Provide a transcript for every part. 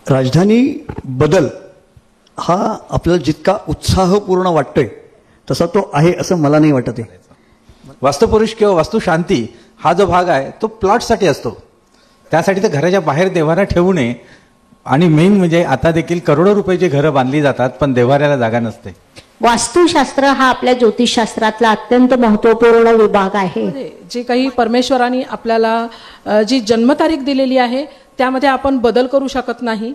राजधानी बदल हा आपल्याला जितका उत्साहपूर्ण वाटतोय तसा तो आहे असं मला नाही वाटत आहे. वास्तुपुरुष किंवा वास्तुशांती हा जो भाग आहे तो प्लॉटसाठी असतो. त्यासाठी तर घराच्या बाहेर देव्हारा ठेवू नये. आणि मेन म्हणजे आता देखील करोडो रुपयाची घरं बांधली जातात पण देव्हाऱ्याला जागा नसते. वास्तुशास्त्र हा आपल्या ज्योतिषशास्त्रातला अत्यंत महत्वपूर्ण विभाग आहे. जे काही परमेश्वराने आपल्याला जी जन्मतारीख दिलेली आहे त्यामध्ये आपण बदल करू शकत नाही.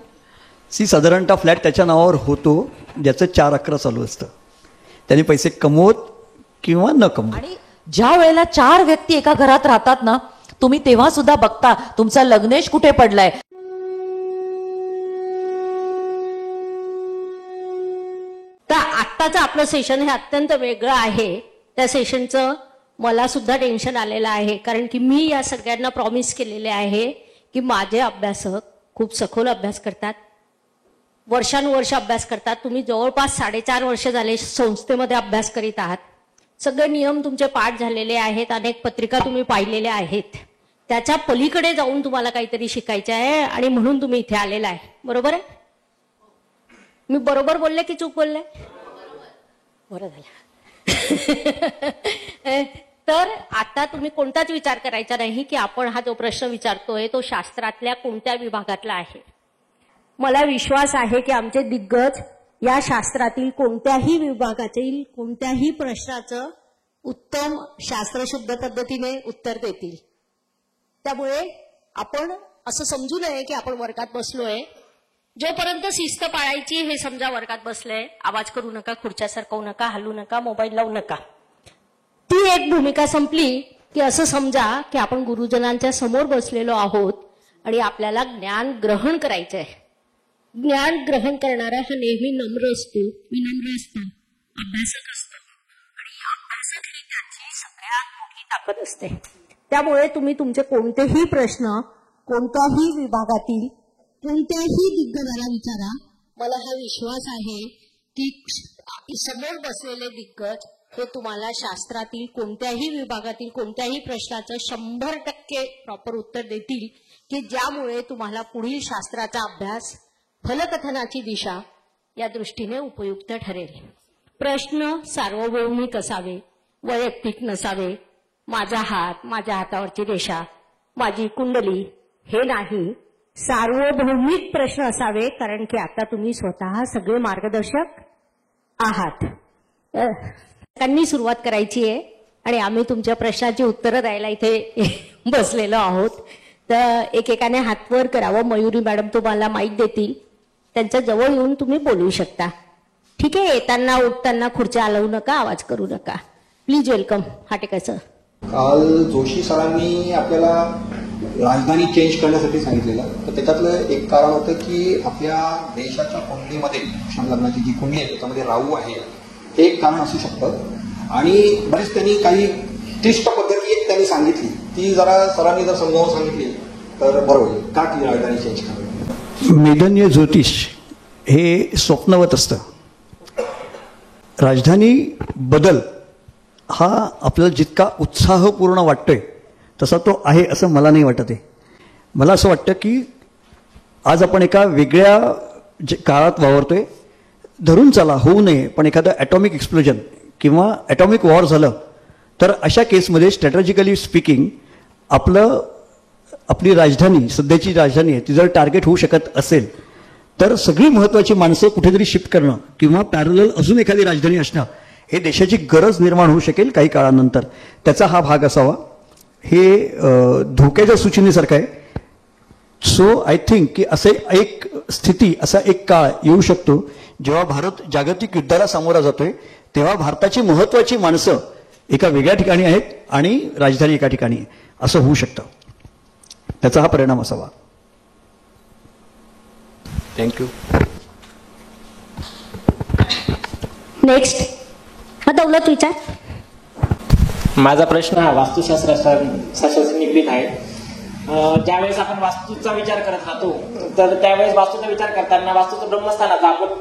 साधारणतः फ्लॅट त्याच्या नावावर होतो ज्याचं 4 अकरा चालू असतं. त्याने पैसे कमवत किंवा न कमवत. आणि ज्या वेळेला 4 व्यक्ती एका घरात राहतात ना, तुम्ही तेव्हा सुद्धा बघता तुमचा लग्नेश कुठे पडलाय. तर आत्ताचं आपलं सेशन हे अत्यंत वेगळं आहे. त्या सेशनचं मला सुद्धा टेन्शन आलेलं आहे, कारण की मी या सगळ्यांना प्रॉमिस केलेले आहे की माझे अभ्यासक खूप सखोल अभ्यास करतात, वर्षानुवर्ष अभ्यास करतात. तुम्ही जवळपास 4.5 वर्ष झाले संस्थेमध्ये अभ्यास करीत आहात. सगळे नियम तुमचे पाठ झालेले आहेत, अनेक पत्रिका तुम्ही पाहिलेल्या आहेत. त्याच्या पलीकडे जाऊन तुम्हाला काहीतरी शिकायचं आहे आणि म्हणून तुम्ही इथे आलेला आहे. बरोबर आहे? मी बरोबर बोलले की चूक बोलले? बरं झालं. तर आता तुम्ही कोणताच विचार करायचा नाही की आपण हा जो प्रश्न विचारतोय तो शास्त्रातल्या कोणत्या विभागातला आहे. मला विश्वास आहे की आमचे दिग्गज या शास्त्रातील कोणत्याही विभागातील कोणत्याही प्रश्नाचं उत्तम शास्त्रशुद्ध पद्धतीने उत्तर देतील. त्यामुळे आपण असं समजू नये की आपण वर्गात बसलोय, जोपर्यंत शिस्त पाळायची हे समजा वर्गात बसलंय, आवाज करू नका, खुर्च्या सरकवू नका, हलू नका, मोबाईल लावू नका. ती एक भूमिका संपली की असं समजा की आपण गुरुजनांच्या समोर बसलेलो आहोत आणि आपल्याला ज्ञान ग्रहण करायचंय. ज्ञान ग्रहण करणारा हा नेहमी नम्र असतो, विनम्र असतो, अभ्यासक असतो आणि या अभ्यासक ही त्याची सगळ्यात मोठी ताकद असते. त्यामुळे तुम्ही तुमचे कोणतेही प्रश्न कोणत्याही विभागातील कोणत्याही दिग्गजाला विचारा. मला हा विश्वास आहे की समोर बसलेले दिग्गज हे तुम्हाला शास्त्रातील कोणत्याही विभागातील कोणत्याही प्रश्नाचं 100% प्रॉपर उत्तर देतील की ज्यामुळे तुम्हाला पुढील शास्त्राचा अभ्यास, फलकथनाची दिशा या दृष्टीने उपयुक्त ठरेल. प्रश्न सार्वभौमिक असावे, वैयक्तिक नसावे. माझा हात, माझ्या हातावरची रेषा, माझी कुंडली हे नाही, सार्वभौमिक प्रश्न असावे. कारण की आता तुम्ही स्वतः सगळे मार्गदर्शक आहात. त्यांनी सुरुवात करायची आहे आणि आम्ही तुमच्या प्रश्नाची उत्तरं द्यायला इथे बसलेलो आहोत. तर एकेकाने हात वर करावं. मयुरी मॅडम तुम्हाला माईक देतील, त्यांच्या जवळ येऊन तुम्ही बोलू शकता. ठीक आहे? येताना उठताना खुर्च्या हलवू नका, आवाज करू नका. Please welcome. हाटेकर सर. काल जोशी सरांनी आपल्याला राजधानी चेंज करण्यासाठी सांगितलेलं, तर त्याच्यातलं एक कारण होतं की आपल्या देशाच्या कुंडलीमध्ये लग्नाची जी कुंडली आहे त्याच्यामध्ये राहू आहे, हे एक कारण असू शकतं. आणि बरेच त्यांनी काही क्लिष्ट पद्धती एक त्यांनी सांगितली, ती जरा सरांनी जर समजावून सांगितली तर बरं होईल. का ती राजधानी चेंज करावी? मेदनीय ज्योतिष हे स्वप्नवत असतं. राजधानी बदल हा आपल्याला जितका उत्साहपूर्ण वाटतोय तसा तो आहे असं मला नाही वाटत आहे. मला असं वाटतं की आज आपण एका वेगळ्या काळात वावरतोय. धरून चला, होऊ नये, पण एखादं ॲटॉमिक एक्सप्लोजन किंवा ॲटॉमिक वॉर झालं तर अशा केसमध्ये स्ट्रॅटेजिकली स्पीकिंग आपली राजधानी, सध्याची राजधानी आहे ती जर टार्गेट होऊ शकत असेल तर सगळी महत्त्वाची माणसं कुठेतरी शिफ्ट करणं किंवा पॅरलल अजून एखादी राजधानी असणं हे देशाची गरज निर्माण होऊ शकेल काही काळानंतर. त्याचा हा भाग असावा. हे धोक्याच्या सूचनेसारखं आहे. सो आय थिंक की असे एक स्थिती, असा एक काळ येऊ शकतो जेव्हा भारत जागतिक युद्धाला सामोरा जातोय, तेव्हा भारताची महत्त्वाची माणसं एका वेगळ्या ठिकाणी आहेत आणि राजधानी एका ठिकाणी आहे, असं होऊ शकतं. त्याचा हा परिणाम असावा. थँक्यू. नेक्स्ट. हा दौलत विचार. माझा प्रश्न हा वास्तुशास्त्राशी निगडीत आहे. ज्यावेळेस आपण वास्तूचा विचार करत राहतो तर त्यावेळेस वास्तूचा विचार करताना वास्तूचं ब्रह्मस्थानाचा आपण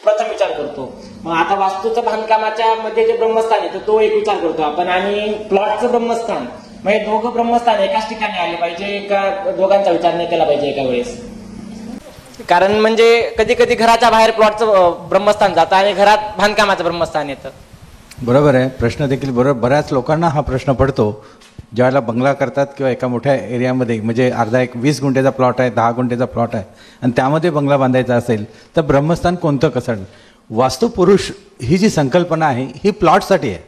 प्रथम विचार करतो. मग आता वास्तूचं बांधकामाच्या मध्ये जे ब्रह्मस्थान आहे तर तो एक विचार करतो आपण, आणि प्लॉटचं ब्रह्मस्थान म्हणजे दोघं ब्रह्मस्थान एकाच ठिकाणी आले पाहिजे का दोघांचा विचार नाही केला पाहिजे एका वेळेस? कारण म्हणजे कधी कधी घराच्या बाहेर प्लॉटचं ब्रह्मस्थान जातं आणि घरात बांधकामाचं ब्रह्मस्थान येतं. बरोबर आहे, प्रश्न देखील बरोबर. बऱ्याच लोकांना हा प्रश्न पडतो ज्यावेळेला बंगला करतात किंवा एका मोठ्या एरियामध्ये, म्हणजे अर्धा एक 20 गुंठेचा प्लॉट आहे, 10 गुंठेचा प्लॉट आहे आणि त्यामध्ये बंगला बांधायचा असेल तर ब्रह्मस्थान कोणतं कसं. वास्तुपुरुष ही जी संकल्पना आहे ही प्लॉटसाठी आहे.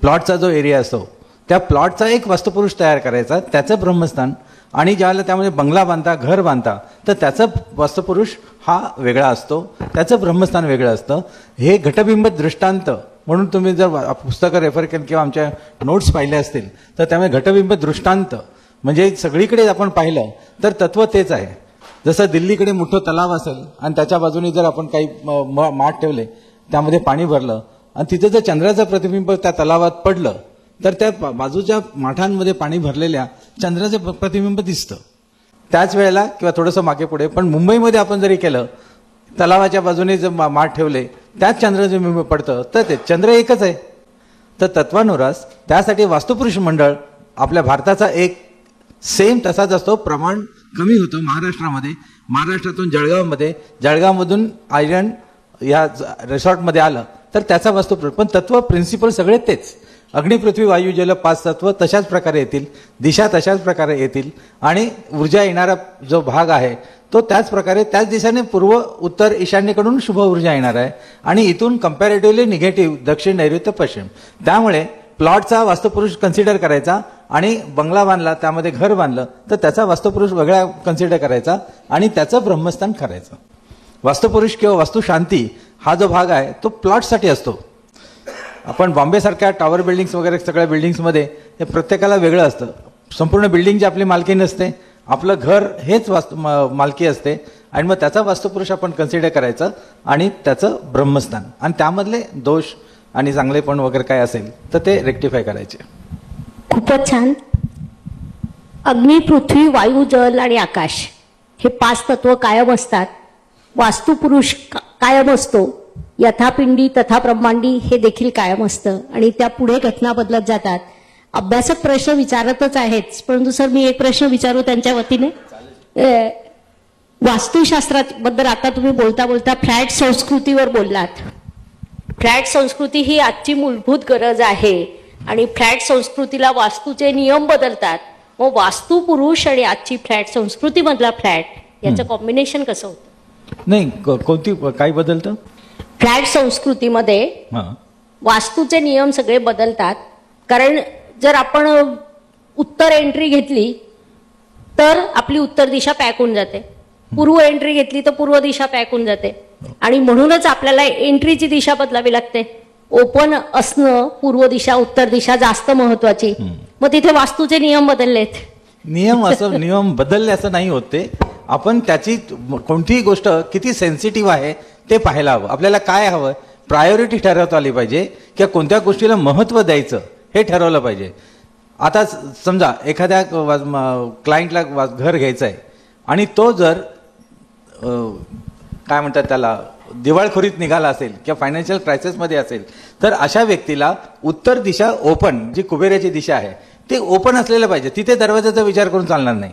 प्लॉटचा जो एरिया असतो त्या प्लॉटचा एक वास्तुपुरुष तयार करायचा, त्याचं ब्रह्मस्थान, आणि ज्यावेळेला त्यामध्ये बंगला बांधता, घर बांधता तर त्याचं वास्तुपुरुष हा वेगळा असतो, त्याचं ब्रह्मस्थान वेगळं असतं. हे घटबिंब दृष्टांत म्हणून तुम्ही जर पुस्तकं रेफर केलं किंवा आमच्या नोट्स पाहिले असतील तर त्यामुळे घटबिंब दृष्टांत म्हणजे सगळीकडे आपण पाहिलं तर तत्व तेच आहे. जसं दिल्लीकडे मोठं तलाव असेल आणि त्याच्या बाजूने जर आपण काही माठ ठेवले, त्यामध्ये पाणी भरलं आणि तिथे जर चंद्राचं प्रतिबिंब त्या तलावात पडलं तर त्या बाजूच्या माठांमध्ये पाणी भरलेल्या चंद्राचं प्रतिबिंब दिसतं त्याच वेळेला किंवा थोडंसं मागे पुढे. पण मुंबईमध्ये आपण जरी केलं, तलावाच्या बाजूने जर माठ ठेवले त्याच चंद्राचं बिंब पडतं तर ते चंद्र एकच आहे. तर तत्वानुसार त्यासाठी वास्तुपुरुष मंडळ आपल्या भारताचा एक सेम तसाच असतो. प्रमाण कमी होतं महाराष्ट्रामध्ये, महाराष्ट्रातून जळगावमध्ये, जळगावमधून आयर्न या रिसॉर्टमध्ये आलं तर त्याचा वास्तुपुरुष. पण तत्व प्रिन्सिपल सगळे तेच. अग्नी पृथ्वी वायू जल 5 तत्व तशाच प्रकारे येतील, दिशा तशाच प्रकारे येतील आणि ऊर्जा येणारा जो भाग आहे तो त्याच प्रकारे त्याच दिशेने पूर्व उत्तर ईशान्येकडून शुभ ऊर्जा येणार आहे आणि इथून कम्पॅरेटिव्हली निगेटिव्ह दक्षिण नैऋत्य पश्चिम. त्यामुळे प्लॉटचा वास्तुपुरुष कन्सिडर करायचा आणि बंगला बांधला, त्यामध्ये घर बांधलं तर त्याचा वास्तुपुरुष वेगळा कन्सिडर करायचा आणि त्याचं ब्रह्मस्थान करायचं. वास्तुपुरुष किंवा वास्तुशांती हा जो भाग आहे तो प्लॉटसाठी असतो. आपण बॉम्बेसारख्या टॉवर बिल्डिंग्स वगैरे सगळ्या बिल्डिंग्समध्ये हे प्रत्येकाला वेगळं असतं. संपूर्ण बिल्डिंगची आपली मालकी नसते, आपलं घर हेच मालकी असते आणि मग त्याचा वास्तुपुरुष आपण कन्सिडर करायचं आणि त्याचं ब्रह्मस्थान आणि त्यामधले दोष आणि चांगलेपण वगैरे काय असेल तर ते रेक्टिफाय करायचे. खूपच छान. अग्नी पृथ्वी वायू जल आणि आकाश हे 5 तत्व कायम असतात. वास्तुपुरुष कायम असतो. यथापिंडी तथा ब्रह्मांडी हे देखील कायम असतं आणि त्या पुढे घटना बदलत जातात. अभ्यासक प्रश्न विचारतच आहेत, परंतु सर मी एक प्रश्न विचारू त्यांच्या वतीने. वास्तुशास्त्राबद्दल आता तुम्ही बोलता बोलता फ्लॅट संस्कृतीवर बोललात. फ्लॅट संस्कृती ही आजची मूलभूत गरज आहे आणि फ्लॅट संस्कृतीला वास्तूचे नियम बदलतात. मग वास्तुपुरुष आणि आजची फ्लॅट संस्कृतीमधला फ्लॅट याचं कॉम्बिनेशन कसं होतं? नाही, कोणती काय बदलतं? फ्लॅट संस्कृतीमध्ये वास्तूचे नियम सगळे बदलतात. कारण जर आपण उत्तर एंट्री घेतली तर आपली उत्तर दिशा पॅक होऊन जाते, पूर्व एंट्री घेतली तर पूर्व दिशा पॅक होऊन जाते आणि म्हणूनच आपल्याला एंट्रीची दिशा बदलावी लागते. ओपन असणं, पूर्व दिशा उत्तर दिशा जास्त महत्वाची. मग तिथे वास्तूचे नियम बदललेत. नियम बदलले असं नाही होते. आपण त्याची कोणतीही गोष्ट किती सेन्सिटिव्ह आहे ते पाहायला हवं. आपल्याला काय हवं, प्रायोरिटी ठरवता आली पाहिजे किंवा कोणत्या गोष्टीला महत्त्व द्यायचं हे ठरवलं पाहिजे. आता समजा एखाद्या क्लायंटला घर घ्यायचं आहे आणि तो जर काय म्हणतात त्याला दिवाळखोरीत निघाला असेल किंवा फायनान्शियल क्रायसिसमध्ये असेल तर अशा व्यक्तीला उत्तर दिशा ओपन, जी कुबेराची दिशा आहे ते ओपन असलेलं पाहिजे. तिथे दरवाजाचा विचार करून चालणार नाही.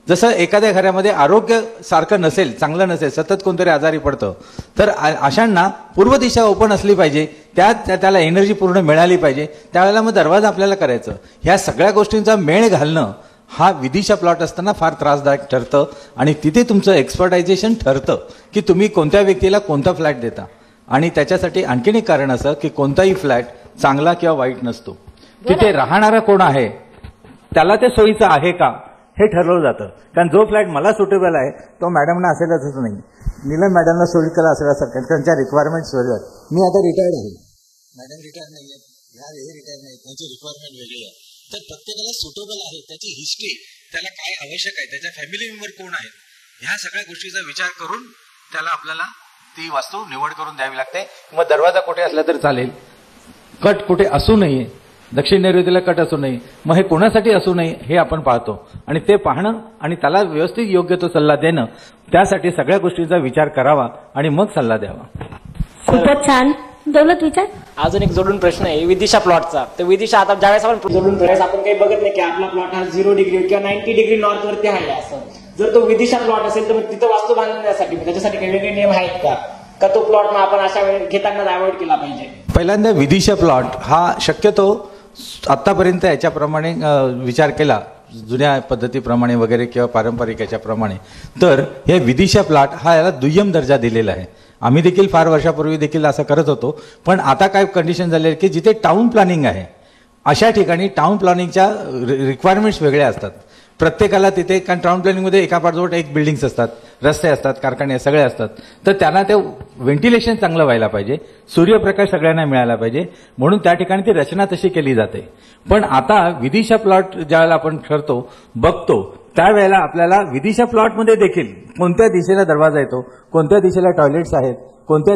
जसं एखाद्या घरामध्ये आरोग्य सारखं नसेल, चांगलं नसेल, सतत कोणतरी आजारी पडतं तर अशांना पूर्व दिशा ओपन असली पाहिजे, त्याला एनर्जी पूर्ण मिळाली पाहिजे, त्यावेळेला मग दरवाजा आपल्याला करायचं. ह्या सगळ्या गोष्टींचा मेळ घालणं हा विदिशा प्लॉट असताना फार त्रासदायक ठरतं आणि तिथे तुमचं एक्सपर्टायझेशन ठरतं की तुम्ही कोणत्या व्यक्तीला कोणता फ्लॅट देता. आणि त्याच्यासाठी आणखीन एक कारण असं की कोणताही फ्लॅट चांगला किंवा वाईट नसतो. तिथे राहणारा कोण आहे त्याला ते सोयीचं आहे का हे ठरवलं जातं. कारण जो फ्लॅट मला सुटेबल आहे तो मॅडमना असेलच असं नाही, नीलम मॅडमला सोयीस्कर असेल असं त्यांच्या रिक्वायरमेंट्सवर. मी आता रिटायर्ड आहे, मॅडम रिटायर नाही आहेत, ह्या रिटायर नाही, त्यांची रिक्वायरमेंट वेगळी आहे. तर प्रत्येकाला सुटेबल आहे, त्याची हिस्ट्री, त्याला काय आवश्यक आहे, त्याच्या फॅमिली मेंबर कोण आहेत, ह्या सगळ्या गोष्टीचा विचार करून त्याला आपल्याला ती वास्तू निवड करून द्यावी लागते. मग दरवाजा कुठे असला तर चालेल, कट कुठे असू नये, दक्षिण नैऋत्येला कट असू नये, मग हे कोणासाठी असू नये हे आपण पाहतो आणि ते पाहणं आणि त्याला व्यवस्थित योग्य तो सल्ला देणं, त्यासाठी सगळ्या गोष्टींचा विचार करावा आणि मग सल्ला द्यावा. खूपच छान. दौलत विचार. अजून एक जोडून प्रश्न आहे विदिशा प्लॉटचा. तर विदिशा आता ज्यावेळेस आपण जोडून प्रवेश आपण काही बघत नाही की आपला प्लॉट हा 0 डिग्री किंवा 90 डिग्री नॉर्थ वरती आहे. असं जर तो विदिशा प्लॉट असेल तर मग तिथं वास्तू बांधण्यासाठी त्याच्यासाठी काही वेगळे नियम आहेत का तो प्लॉट मग आपण अशा वेळी घेताना अवॉइड केला पाहिजे? पहिल्यांदा विदिशा प्लॉट हा शक्यतो आतापर्यंत याच्याप्रमाणे विचार केला जुन्या पद्धतीप्रमाणे वगैरे किंवा पारंपरिक याच्याप्रमाणे, तर हे विदिशा प्लॉट हा याला दुय्यम दर्जा दिलेला आहे. आम्ही देखील फार वर्षापूर्वी देखील असं करत होतो. पण आता काय कंडिशन झाली आहे की जिथे टाउन प्लॅनिंग आहे अशा ठिकाणी टाउन प्लॅनिंगच्या रिक्वायरमेंट्स वेगळ्या असतात प्रत्येकाला तिथे. कारण टाउन प्लॅनिंगमध्ये एका पाठोपाठ एक बिल्डिंग्स असतात, रस्ते असतात, कारखाने सगळे असतात. तर त्यांना ते व्हेंटिलेशन चांगलं व्हायला पाहिजे, सूर्यप्रकाश सगळ्यांना मिळाला पाहिजे, म्हणून त्या ठिकाणी ती रचना तशी केली जाते. पण आता विदिशा प्लॉट ज्यावेळेला आपण ठरतो बघतो त्यावेळेला आपल्याला विदिशा प्लॉटमध्ये देखील कोणत्या दिशेला दरवाजा येतो, कोणत्या दिशेला टॉयलेट्स आहेत, कोणत्या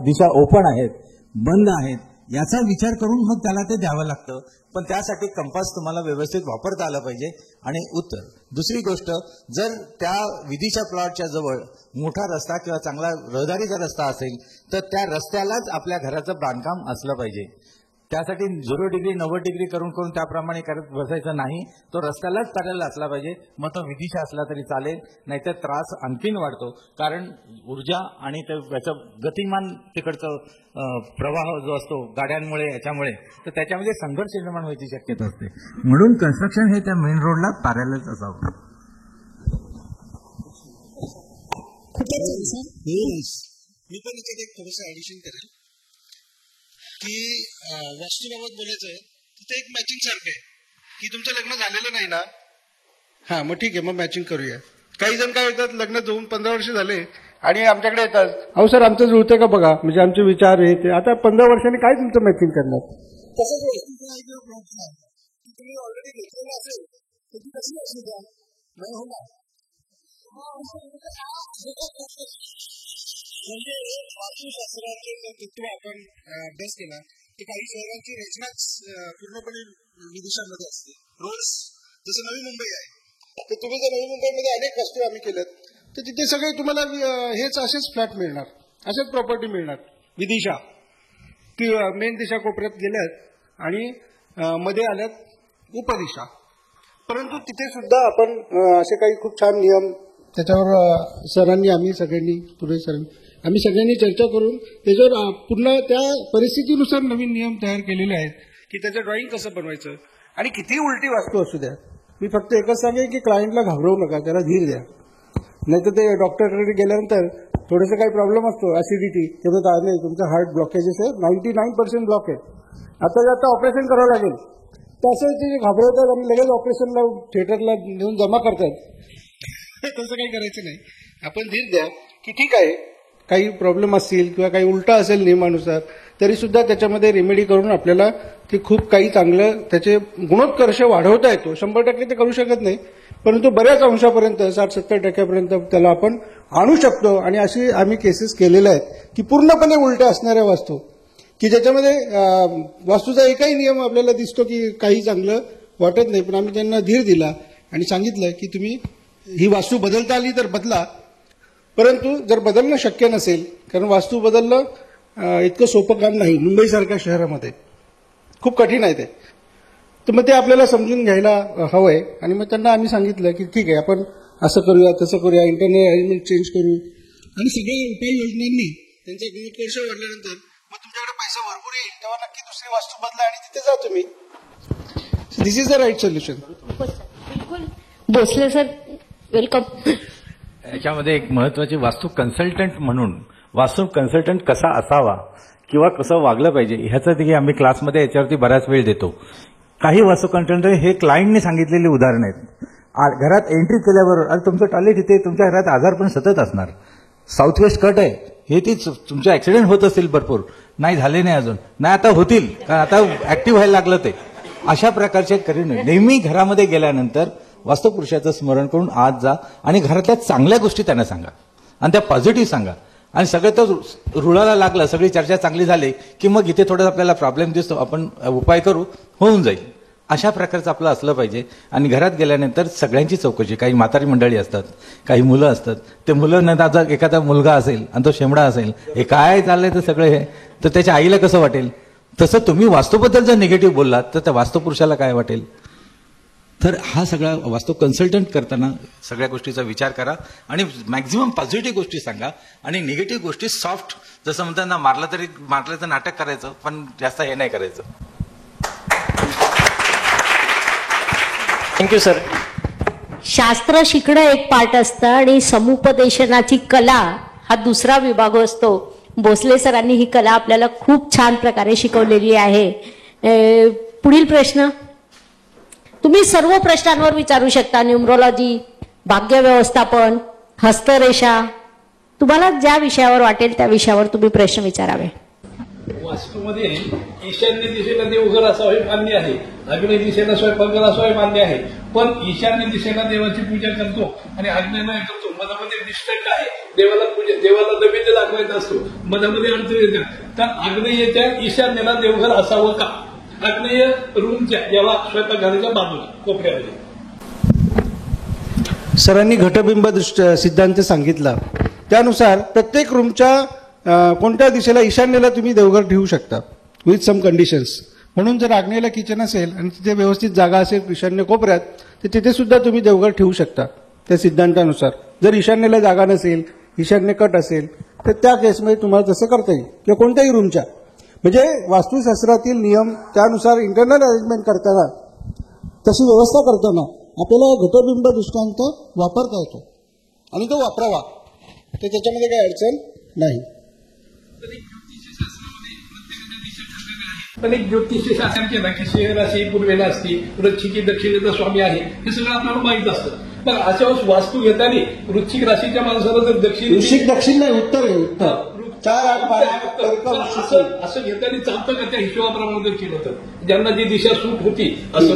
दिशा ओपन आहेत, बंद आहेत, याचा विचार करून मग त्याला ते द्यावं लागतं. पण त्यासाठी कंपास तुम्हाला व्यवस्थित वापरता आलं पाहिजे. आणि उत्तर दुसरी गोष्ट, जर त्या विदिशा प्लॉटच्या जवळ मोठा रस्ता किंवा चांगला रहदारीचा रस्ता असेल तर त्या रस्त्यालाच आपल्या घराचं बांधकाम असलं पाहिजे. त्यासाठी 0 डिग्री 90 डिग्री करून त्याप्रमाणे करत बसायचं नाही. तो रस्त्यालाच पॅरलल असला पाहिजे. मग तो विदिशा असला तरी चालेल, नाहीतर त्रास आणखीन वाढतो. कारण ऊर्जा आणि त्याचं गतिमान तिकडचं प्रवाह जो असतो गाड्यांमुळे याच्यामुळे, तर त्याच्यामध्ये संघर्ष निर्माण व्हायची शक्यता असते. म्हणून कन्स्ट्रक्शन हे त्या मेन रोडला पॅरलल असावं. मी पण इथे एक थोडंसं ऍडिशन करेल की वास्तूबाबत बोलायचं तिथे एक मॅचिंग सारखं आहे की तुमचं लग्न झालेलं नाही ना, हां मग ठीक आहे, मग मॅचिंग करूया. काही जण काय होतात, लग्न जाऊन 15 वर्ष झाले आणि आमच्याकडे येतात, अहो सर आमचं जुळतं का बघा, म्हणजे आमचे विचार हे ते. आता 15 वर्षांनी काय तुमचं मॅचिंग करणार? तसंच तुम्ही ऑलरेडी घेतलेलं असेल तर ती कशी असू द्या नाही होणार. म्हणजे वास्तुशास्त्राचे तत्व आपण अभ्यास केला की काही शहरांची रचनाच पूर्णपणे विदिशामध्ये असते. रोज जसं नवी मुंबई आहे, तर तुम्ही जर नवी मुंबईमध्ये अनेक वास्तू आम्ही केल्यात तर तिथे सगळे तुम्हाला हेच असेच फ्लॅट मिळणार, असेच प्रॉपर्टी मिळणार. विदिशा की मेन दिशा कोपऱ्यात गेल्यात आणि मध्ये आल्यात उपदिशा. परंतु तिथे सुद्धा आपण असे काही खूप छान नियम त्याच्यावर सरांनी आम्ही सगळ्यांनी पुढे आम्ही सगळ्यांनी चर्चा करून त्याच्यावर पूर्ण त्या परिस्थितीनुसार नवीन नियम तयार केलेले आहेत की त्याचं ड्रॉइंग कसं बनवायचं. आणि किती उलटी वास्तू असू द्या, मी फक्त एकच सांगेन की क्लायंटला घाबरवू नका, त्याला धीर द्या. नाहीतर ते डॉक्टरकडे गेल्यानंतर थोडंसं काही प्रॉब्लेम असतो, ऍसिडिटी, तेव्हा नाही तुमचं हार्ट ब्लॉकेजेस आहे, 99% ब्लॉक आहे, आता ऑपरेशन करावं लागेल. तर असं ते घाबरवतात आणि लगेच ऑपरेशनला थिएटरला नेऊन जमा करतात. तसं काही करायचं नाही. आपण धीर द्या की ठीक आहे, काही प्रॉब्लेम असतील किंवा काही उलटा असेल नियमानुसार तरी सुद्धा त्याच्यामध्ये रेमेडी करून आपल्याला ते खूप काही चांगलं त्याचे गुणोत्कर्ष वाढवता येतो. 100% ते करू शकत नाही, परंतु बऱ्याच अंशापर्यंत 60-70% त्याला आपण आणू शकतो. आणि अशी आम्ही केसेस केलेल्या आहेत की पूर्णपणे उलट्या असणाऱ्या वास्तू की ज्याच्यामध्ये वास्तूचा एकही नियम आपल्याला दिसतो की काही चांगलं वाटत नाही, पण आम्ही त्यांना धीर दिला आणि सांगितलं की तुम्ही ही वास्तू बदलता आली तर बदला. परंतु जर बदलणं शक्य नसेल, कारण वास्तू बदलणं इतकं सोपं काम नाही मुंबईसारख्या शहरामध्ये, खूप कठीण आहे ते. तर मग ते आपल्याला समजून घ्यायला हवंय. आणि मग त्यांना आम्ही सांगितलं की ठीक आहे, आपण असं करूया, तसं करूया, इंटरनल अरेंजमेंट चेंज करू. आणि सगळ्या उपाययोजनांनी त्यांचा गुणोत्कर्ष वाढल्यानंतर मग तुमच्याकडे पैसा भरपूर येईल, तेव्हा नक्की दुसरी वास्तू बदला आणि तिथे जा तुम्ही. This is the right solution. बिलकुल. Bhosale sir welcome. याच्यामध्ये एक महत्वाची वास्तू कन्सल्टंट म्हणून, वास्तू कन्सल्टंट कसा असावा किंवा कसं वागलं पाहिजे ह्याचं देखील आम्ही क्लासमध्ये याच्यावरती बराच वेळ देतो. काही वास्तू कन्सल्टंट हे क्लायंटने सांगितलेली उदाहरणं आहेत. घरात एंट्री केल्याबरोबर अरे तुमचं टॉयलेट इथे, तुमच्या घरात आजार पण सतत असणार, साऊथ वेस्ट कट आहे, हे तीच तुमचे ऍक्सिडेंट होत असतील भरपूर, नाही झाले नाही अजून, नाही आता होतील कारण आता ऍक्टिव्ह व्हायला लागलं ते. अशा प्रकारचे करीन नेहमी घरामध्ये गेल्यानंतर वास्तुपुरुषाचं स्मरण करून आत जा आणि घरातल्या चांगल्या गोष्टी त्यांना सांगा आणि त्या पॉझिटिव्ह सांगा. आणि सगळं तर रुळाला लागलं, सगळी चर्चा चांगली झाली की मग इथे थोडं आपल्याला प्रॉब्लेम दिसतो, आपण उपाय करू, होऊन जाईल. अशा प्रकारचं आपलं असलं पाहिजे. आणि घरात गेल्यानंतर सगळ्यांची चौकशी, काही म्हातारी मंडळी असतात, काही मुलं असतात, ते मुलं न आता एखादा मुलगा असेल आणि तो शेमडा असेल, हे काय चाललंय तर सगळं हे, तर त्याच्या आईला कसं वाटेल. तसं तुम्ही वास्तूबद्दल जर निगेटिव्ह बोललात तर त्या वास्तुपुरुषाला काय वाटेल. तर हा सगळा वास्तव कन्सल्टंट करताना सगळ्या गोष्टीचा विचार करा आणि मॅक्झिमम पॉझिटिव्ह गोष्टी सांगा आणि निगेटिव्ह गोष्टी सॉफ्ट, जसं म्हणतात ना, मारल्याचं नाटक करायचं पण जास्त हे नाही करायचं. Thank you sir. शास्त्र शिकणं एक पार्ट असतं आणि समुपदेशनाची कला हा दुसरा विभाग असतो. भोसले सरांनी ही कला आपल्याला खूप छान प्रकारे शिकवलेली आहे. पुढील प्रश्न तुम्ही सर्व प्रश्नांवर विचारू शकता. न्यूमरोलॉजी, भाग्य व्यवस्थापन, हस्तरेषा, तुम्हाला ज्या विषयावर वाटेल त्या विषयावर तुम्ही प्रश्न विचारावे. वास्तूमध्ये ईशान्य दिशेला देवघर असावं हे मान्य आहे, आग्नेय दिशेला स्वयंपाकघर असावं हे मान्य आहे. पण ईशान्य दिशेला देवाची पूजा करतो आणि आग्नेय करतो, मधामध्ये डिस्टन्ट आहे, देवाला नैवेद्य दाखवायचा असतो, मधामध्ये अडचण येतात. तर आग्नेयच्या ईशान्येला देवघर असावं का? आग्नेय रूमच्या याला स्वयंपाकघराच्या बाजूला कोपऱ्यामध्ये. सरांनी घटबिंब सिद्धांत सांगितला, त्यानुसार प्रत्येक रूमच्या कोणत्या दिशेला ईशान्येला तुम्ही देवघर ठेवू शकता विथ सम कंडिशन्स. म्हणून जर आग्नेयला किचन असेल आणि तिथे व्यवस्थित जागा असेल ईशान्य कोपऱ्यात, तर तिथे सुद्धा तुम्ही देवघर ठेवू शकता त्या सिद्धांतानुसार. जर ईशान्येला जागा नसेल, ईशान्य कट असेल, तर त्या केसमध्ये तुम्हाला तसं करता येईल, किंवा कोणत्याही रूमच्या. म्हणजे वास्तुशास्त्रातील नियम त्यानुसार इंटरनल अरेंजमेंट करताना, तशी व्यवस्था करताना आपल्याला घटबिंब दृष्टांत वापरता येतो आणि तो वापरावा, तर त्याच्यामध्ये काही अडचण नाही. पण एक ज्योतिष शासन केला की शहराशी पूर्वेला असते, वृश्चिकी दक्षिणेचा स्वामी आहे, हे सगळं आपल्याला माहित असतं. तर अशा वास्तू घेताना वृश्चिक राशीच्या माणसाला जर दक्षिण नाही, उत्तर आहे, उत्तर 4, 8, 12 असं घेताना चालतं का? त्या हिशोबाप्रमाणे जर केलं तर ज्यांना जी दिशा सूट होती असं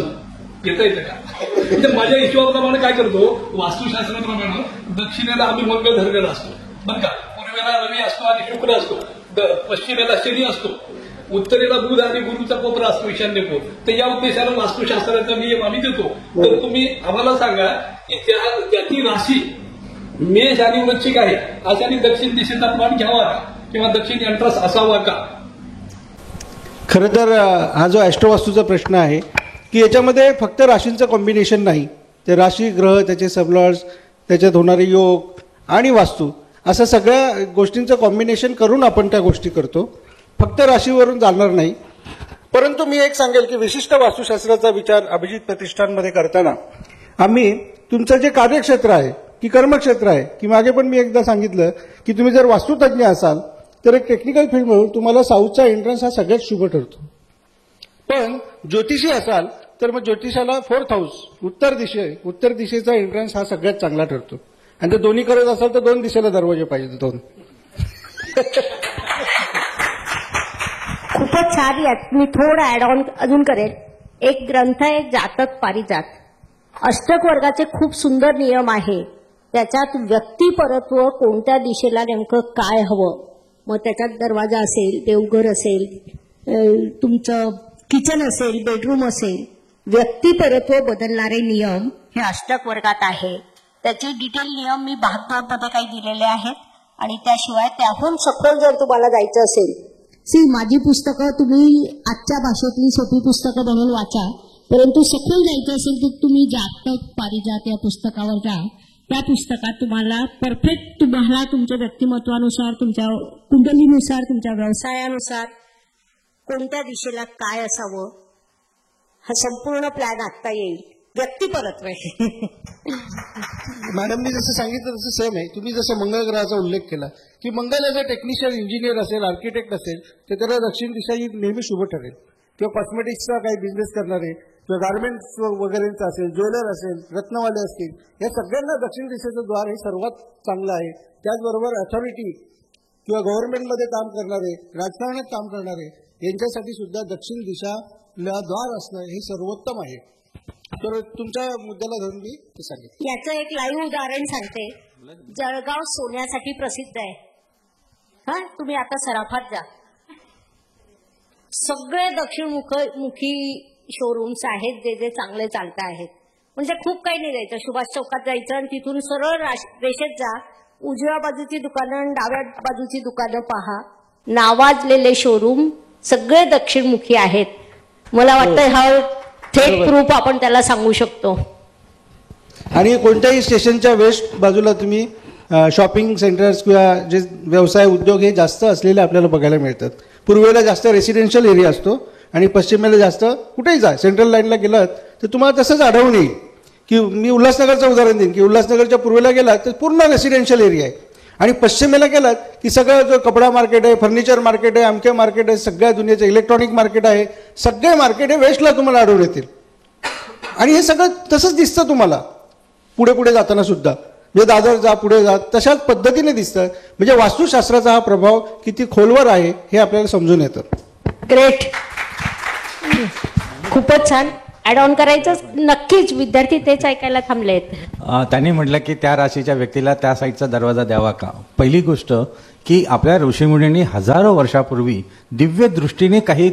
घेता येतं का? म्हणजे माझ्या हिशोबाप्रमाणे काय करतो, वास्तुशास्त्राप्रमाणे दक्षिणेला आम्ही मंगळ धरलेला असतो बरं का, पूर्वेला रवी असतो आणि शुक्र असतो, पश्चिमेला शनी असतो, उत्तरेला बुध आणि गुरुचा कोपरा असतो, ईशान्य कोप. तर या उद्देशानं वास्तुशास्त्राचा नियम आम्ही देतो. तर तुम्ही आम्हाला सांगा, त्याची राशी मेष आणि वृश्चिक आहे, अशाने दक्षिण दिशेचा मान घ्यावा का किंवा दक्षिण एंट्रस असावा का? खरं तर हा जो ॲस्ट्रोवास्तूचा प्रश्न आहे की याच्यामध्ये फक्त राशींचं कॉम्बिनेशन नाही, ते राशी, ग्रह, त्याचे सबलॉर्ड्स, त्याच्यात होणारे योग आणि वास्तू, असं सगळ्या गोष्टींचं कॉम्बिनेशन करून आपण त्या गोष्टी करतो. फक्त राशीवरून चालणार नाही. परंतु मी एक सांगेल की विशिष्ट वास्तुशास्त्राचा विचार अभिजित प्रतिष्ठानमध्ये करताना आम्ही तुमचं जे कार्यक्षेत्र आहे की कर्मक्षेत्र आहे, की मागे पण मी एकदा सांगितलं की तुम्ही जर वास्तुतज्ञ असाल तर एक टेक्निकल फील्ड म्हणून तुम्हाला साऊथचा एंट्रन्स हा सगळ्यात शुभ ठरतो. पण ज्योतिषी असाल तर मग ज्योतिषाला 4th हाऊस उत्तर दिशेचा एंट्रन्स हा सगळ्यात चांगला ठरतो. आणि जर दोन्ही करत असाल तर 2 दिशेला दरवाजे पाहिजे, 2. खूपच छान. यात मी थोडं ऍड ऑन अजून करेल. एक ग्रंथ आहे जातक पारिजात, अष्टक वर्गाचे खूप सुंदर नियम आहे. त्याच्यात व्यक्तिपरत्व कोणत्या दिशेला नेमकं काय हवं, मग त्याच्यात दरवाजा असेल, देवघर असेल, तुमचं किचन असेल, बेडरूम असेल, व्यक्तिपरत्व बदलणारे नियम हे अष्टक वर्गात आहे. त्याचे डिटेल नियम मी 72 मध्ये काही दिलेले आहेत. आणि त्याशिवाय त्याहून सखोल जर तुम्हाला जायचं असेल, माझी पुस्तकं तुम्ही आजच्या भाषेतली सोपी पुस्तकं म्हणून वाचा, परंतु सखोल जायचं असेल तर तुम्ही जातक पारिजात या पुस्तकावर जा. त्या पुस्तकात तुम्हाला परफेक्ट तुम्हाला तुमच्या व्यक्तिमत्वानुसार, तुमच्या कुंडलीनुसार, तुमच्या व्यवसायानुसार कोणत्या दिशेला काय असावं हा संपूर्ण प्लॅन आखता येईल. व्यक्तिपरत्व आहे. मॅडमनी जसं सांगितलं तसं सेम आहे. तुम्ही जसं मंगळ ग्रहाचा उल्लेख केला की मंगळ जर टेक्निशियन, इंजिनियर असेल, आर्किटेक्ट असेल तर त्याला दक्षिण दिशा ही नेहमी शुभ ठरेल. किंवा कॉस्मेटिक्सचा काही बिझनेस करणारे किंवा गार्मेंट्स वगैरेचा असेल, ज्वेलर असेल, रत्नवाले असतील, या सगळ्यांना दक्षिण दिशेचं द्वार हे सर्वात चांगलं आहे. त्याचबरोबर अथॉरिटी किंवा गव्हर्नमेंटमध्ये काम करणारे, राजकारणात काम करणारे यांच्यासाठी सुद्धा दक्षिण दिशाला द्वार असणं हे सर्वोत्तम आहे. तर तुमच्या मुद्द्याला धरून मी ते सांगितलं. याचं एक लाईव्ह उदाहरण सांगते. जळगाव सोन्यासाठी प्रसिद्ध आहे. हा, तुम्ही आता सराफात जा, सगळे दक्षिणमुखी शोरूम्स आहेत जे जे चांगले चालत आहेत. म्हणजे खूप काही नाही जायचं, सुभाष चौकात जायचं आणि तिथून सरळ रेषेत जा, उजव्या बाजूची दुकानं आणि डाव्या बाजूची दुकानं पहा, नावाजलेले शोरूम सगळे दक्षिणमुखी आहेत. मला वाटतं हा थेट प्रूफ आपण त्याला सांगू शकतो. आणि कोणत्याही स्टेशनच्या वेस्ट बाजूला तुम्ही शॉपिंग सेंटर्स किंवा जे व्यवसाय उद्योग हे जास्त असलेले आपल्याला बघायला मिळतात. पूर्वेला जास्त रेसिडेन्शियल एरिया असतो आणि पश्चिमेला जास्त कुठेही जा सेंट्रल लाईनला गेलात तर तुम्हाला तसंच आढळून येईल की मी उल्हासनगरचं उदाहरण देईन की उल्हासनगरच्या पूर्वेला गेलात तर पूर्ण रेसिडेन्शियल एरिया आहे आणि पश्चिमेला गेलात की सगळं जो कपडा मार्केट आहे, फर्निचर मार्केट आहे, अमके मार्केट आहे, सगळ्या दुनियेचं इलेक्ट्रॉनिक मार्केट आहे, सगळे मार्केट हे वेस्टला तुम्हाला आढळून येतील. आणि हे सगळं तसंच दिसतं तुम्हाला पुढे पुढे जाताना सुद्धा. म्हणजे दादर जा, पुढे जा, तशाच पद्धतीने दिसतं. म्हणजे वास्तुशास्त्राचा हा प्रभाव किती खोलवर आहे हे आपल्याला समजून येतं. ग्रेट, खूपच छान. ऍड ऑन करायचं नक्कीच, विद्यार्थी तेच ऐकायला थांबलेत. त्यांनी म्हटलं की त्या राशीच्या व्यक्तीला त्या साईडचा दरवाजा द्यावा का. पहिली गोष्ट की आपल्या ऋषीमुनींनी हजारो वर्षापूर्वी दिव्य दृष्टीने काही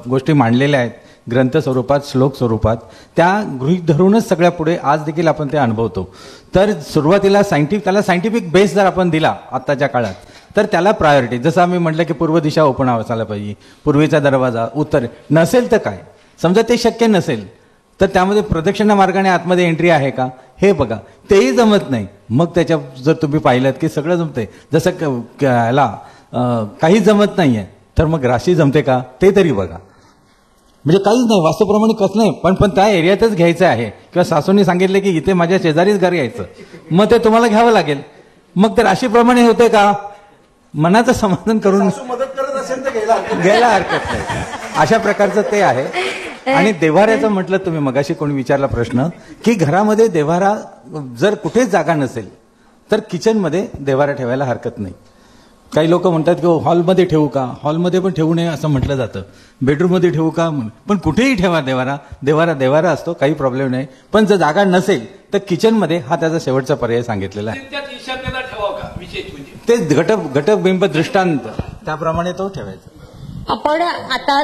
गोष्टी मांडलेल्या आहेत ग्रंथ स्वरूपात, श्लोक स्वरूपात. त्या गृहीत धरूनच सगळ्या पुढे आज देखील आपण ते अनुभवतो. तर सुरुवातीला त्याला सायंटिफिक बेस जर आपण दिला आत्ताच्या काळात तर त्याला प्रायोरिटी. जसं आम्ही म्हटलं की पूर्व दिशा ओपन असायला पाहिजे, पूर्वेचा दरवाजा, उत्तर नसेल तर काय, समजा ते शक्य नसेल तर त्यामध्ये प्रदक्षिणा मार्गाने आतमध्ये एंट्री आहे का हे बघा. तेही जमत नाही मग त्याच्या जर तुम्ही पाहिलं की सगळं जमतंय, जसं याला काहीच जमत नाहीये तर मग राशी जमते का ते तरी बघा. म्हणजे काहीच नाही, वास्तूप्रमाणे कसं नाही, पण त्या एरियातच घ्यायचं आहे किंवा सासूंनी सांगितले की इथे माझ्या शेजारीच घर घ्यायचं, मग ते तुम्हाला घ्यावं लागेल. मग ते राशीप्रमाणे होते का, मनाचं समाधान करून मदत करत असेल तर घ्यायला हरकत नाही. अशा प्रकारचं ते आहे. आणि देव्हाऱ्याचं म्हटलं तुम्ही मगाशी कोणी विचारला प्रश्न की घरामध्ये देव्हारा जर कुठेच जागा नसेल तर किचनमध्ये देव्हारा ठेवायला हरकत नाही. काही लोक म्हणतात की हॉलमध्ये ठेवू का, हॉलमध्ये पण ठेवू नये असं म्हटलं जातं, बेडरूममध्ये ठेवू का, पण कुठेही ठेवा देव्हारा असतो, काही प्रॉब्लेम नाही. पण जर जागा नसेल तर किचनमध्ये हा त्याचा शेवटचा पर्याय सांगितलेला आहे. त्यात ईशान्येला ठेवावं का विशेष म्हणजे ते घटबिंब दृष्टांत त्याप्रमाणे तो ठेवायचा. आपण आता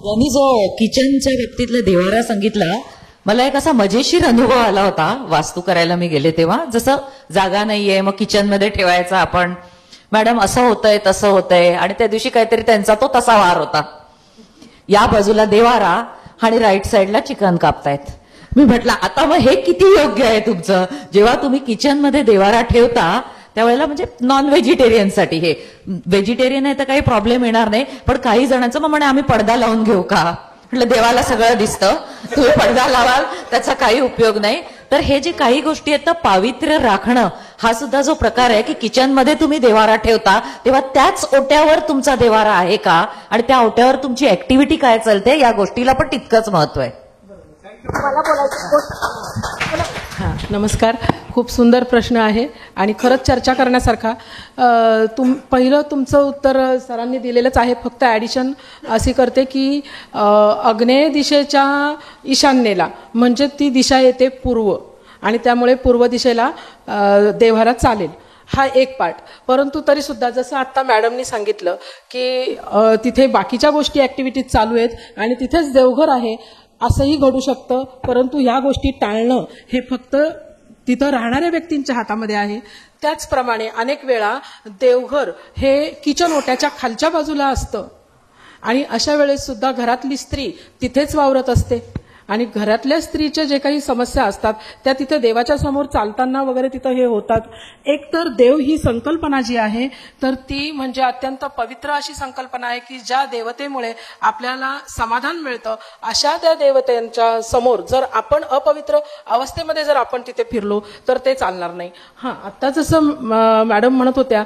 यांनी जो किचनच्या बाबतीतला देवारा सांगितला, मला एक असा मजेशीर अनुभव आला होता. वास्तू करायला मी गेले तेव्हा, जसं जागा नाहीये मग किचनमध्ये ठेवायचा आपण, मॅडम असं होतंय तसं होतंय, आणि त्या दिवशी काहीतरी त्यांचा तो तसा वार होता. या बाजूला देवारा आणि राईट साईडला चिकन कापतायत. मी म्हटलं आता मग हे किती योग्य आहे तुमचं, जेव्हा तुम्ही किचनमध्ये देवारा ठेवता त्यावेळेला, म्हणजे नॉन व्हेजिटेरियनसाठी. हे व्हेजिटेरियन आहे तर काही प्रॉब्लेम येणार नाही, पण काही जणांचं मग म्हणे आम्ही पडदा लावून घेऊ का, म्हटलं देवाला सगळं दिसतं, तुम्ही पडदा लावाल त्याचा काही उपयोग नाही. तर हे जे काही गोष्टी आहेत तर पावित्र्य राखणं हा सुद्धा जो प्रकार आहे की किचनमध्ये तुम्ही देवारा ठेवता तेव्हा त्याच ओट्यावर तुमचा देवारा आहे का आणि त्या ओट्यावर तुमची ऍक्टिव्हिटी काय चालते या गोष्टीला पण तितकंच महत्व आहे. नमस्कार, खूप सुंदर प्रश्न आहे आणि खरंच चर्चा करण्यासारखा. पहिलं तुमचं उत्तर सरांनी दिलेलंच आहे, फक्त ॲडिशन अशी करते की आग्नेय दिशेच्या ईशान्येला म्हणजे ती दिशा येते पूर्व आणि त्यामुळे पूर्व दिशेला देव्हारा चालेल, हा एक पार्ट. परंतु तरी सुद्धा जसं आत्ता मॅडमनी सांगितलं की तिथे बाकीच्या गोष्टी ॲक्टिव्हिटीज चालू आहेत आणि तिथेच देवघर आहे असंही घडू शकतं. परंतु या गोष्टी टाळणं हे फक्त तिथं राहणाऱ्या व्यक्तींच्या हातामध्ये आहे. त्याचप्रमाणे अनेक वेळा देवघर हे किचन ओट्याच्या खालच्या बाजूला असतं आणि अशा वेळेस सुद्धा घरातली स्त्री तिथेच वावरत असते आणि घरातल्या स्त्रीच्या जे काही समस्या असतात त्या तिथे देवाच्या समोर चालताना वगैरे तिथं हे होतात. एक तर देव ही संकल्पना जी आहे तर ती म्हणजे अत्यंत पवित्र अशी संकल्पना आहे की ज्या देवतेमुळे आपल्याला समाधान मिळतं अशा त्या देवतेच्या समोर जर आपण अपवित्र अवस्थेमध्ये जर आपण तिथे फिरलो तर ते चालणार नाही. आता जसं मॅडम म्हणत होत्या,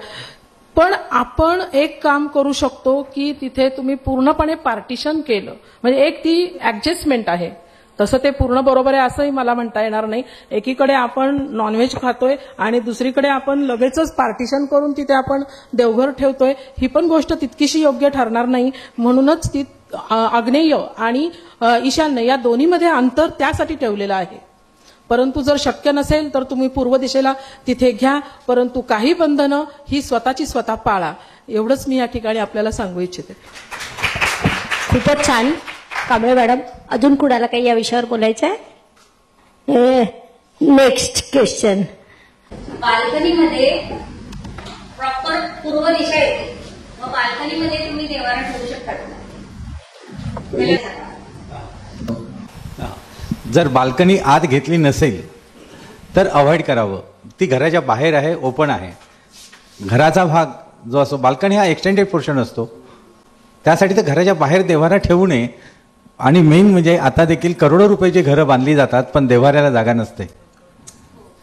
पण आपण एक काम करू शकतो की तिथे तुम्ही पूर्णपणे पार्टिशन केलं म्हणजे एक ती ऍडजस्टमेंट आहे. तसं ते पूर्ण बरोबर आहे असंही मला म्हणता येणार नाही. एकीकडे आपण नॉनव्हेज खातोय आणि दुसरीकडे आपण लगेचच पार्टिशन करून तिथे आपण देवघर ठेवतोय, ही पण गोष्ट तितकीशी योग्य ठरणार नाही. म्हणूनच ती आग्नेय आणि ईशान्य या दोन्हीमध्ये अंतर त्यासाठी ठेवलेलं आहे. परंतु जर शक्य नसेल तर तुम्ही पूर्व दिशेला तिथे घ्या, परंतु काही बंधनं ही स्वतःची स्वतः पाळा. एवढंच मी या ठिकाणी आपल्याला सांगू इच्छिते. खूपच छान. कांबळे मॅडम, अजून कुणाला काही या विषयावर बोलायचं आहे? Next question. बाल्कनीमध्ये प्रॉपर पूर्व दिशा येते, मग बाल्कनीमध्ये तुम्ही देवारा ठेवू शकता. जर बाल्कनी आत घेतली नसेल तर अवॉइड करावं. ती घराच्या बाहेर आहे, ओपन आहे. घराचा भाग जो असतो, बाल्कनी हा एक्सटेंडेड पोर्शन असतो, त्यासाठी तर घराच्या बाहेर देव्हारा ठेवू नये. आणि मेन म्हणजे आता देखील करोडो रुपयाची घरं बांधली जातात पण देव्हाऱ्याला जागा नसते.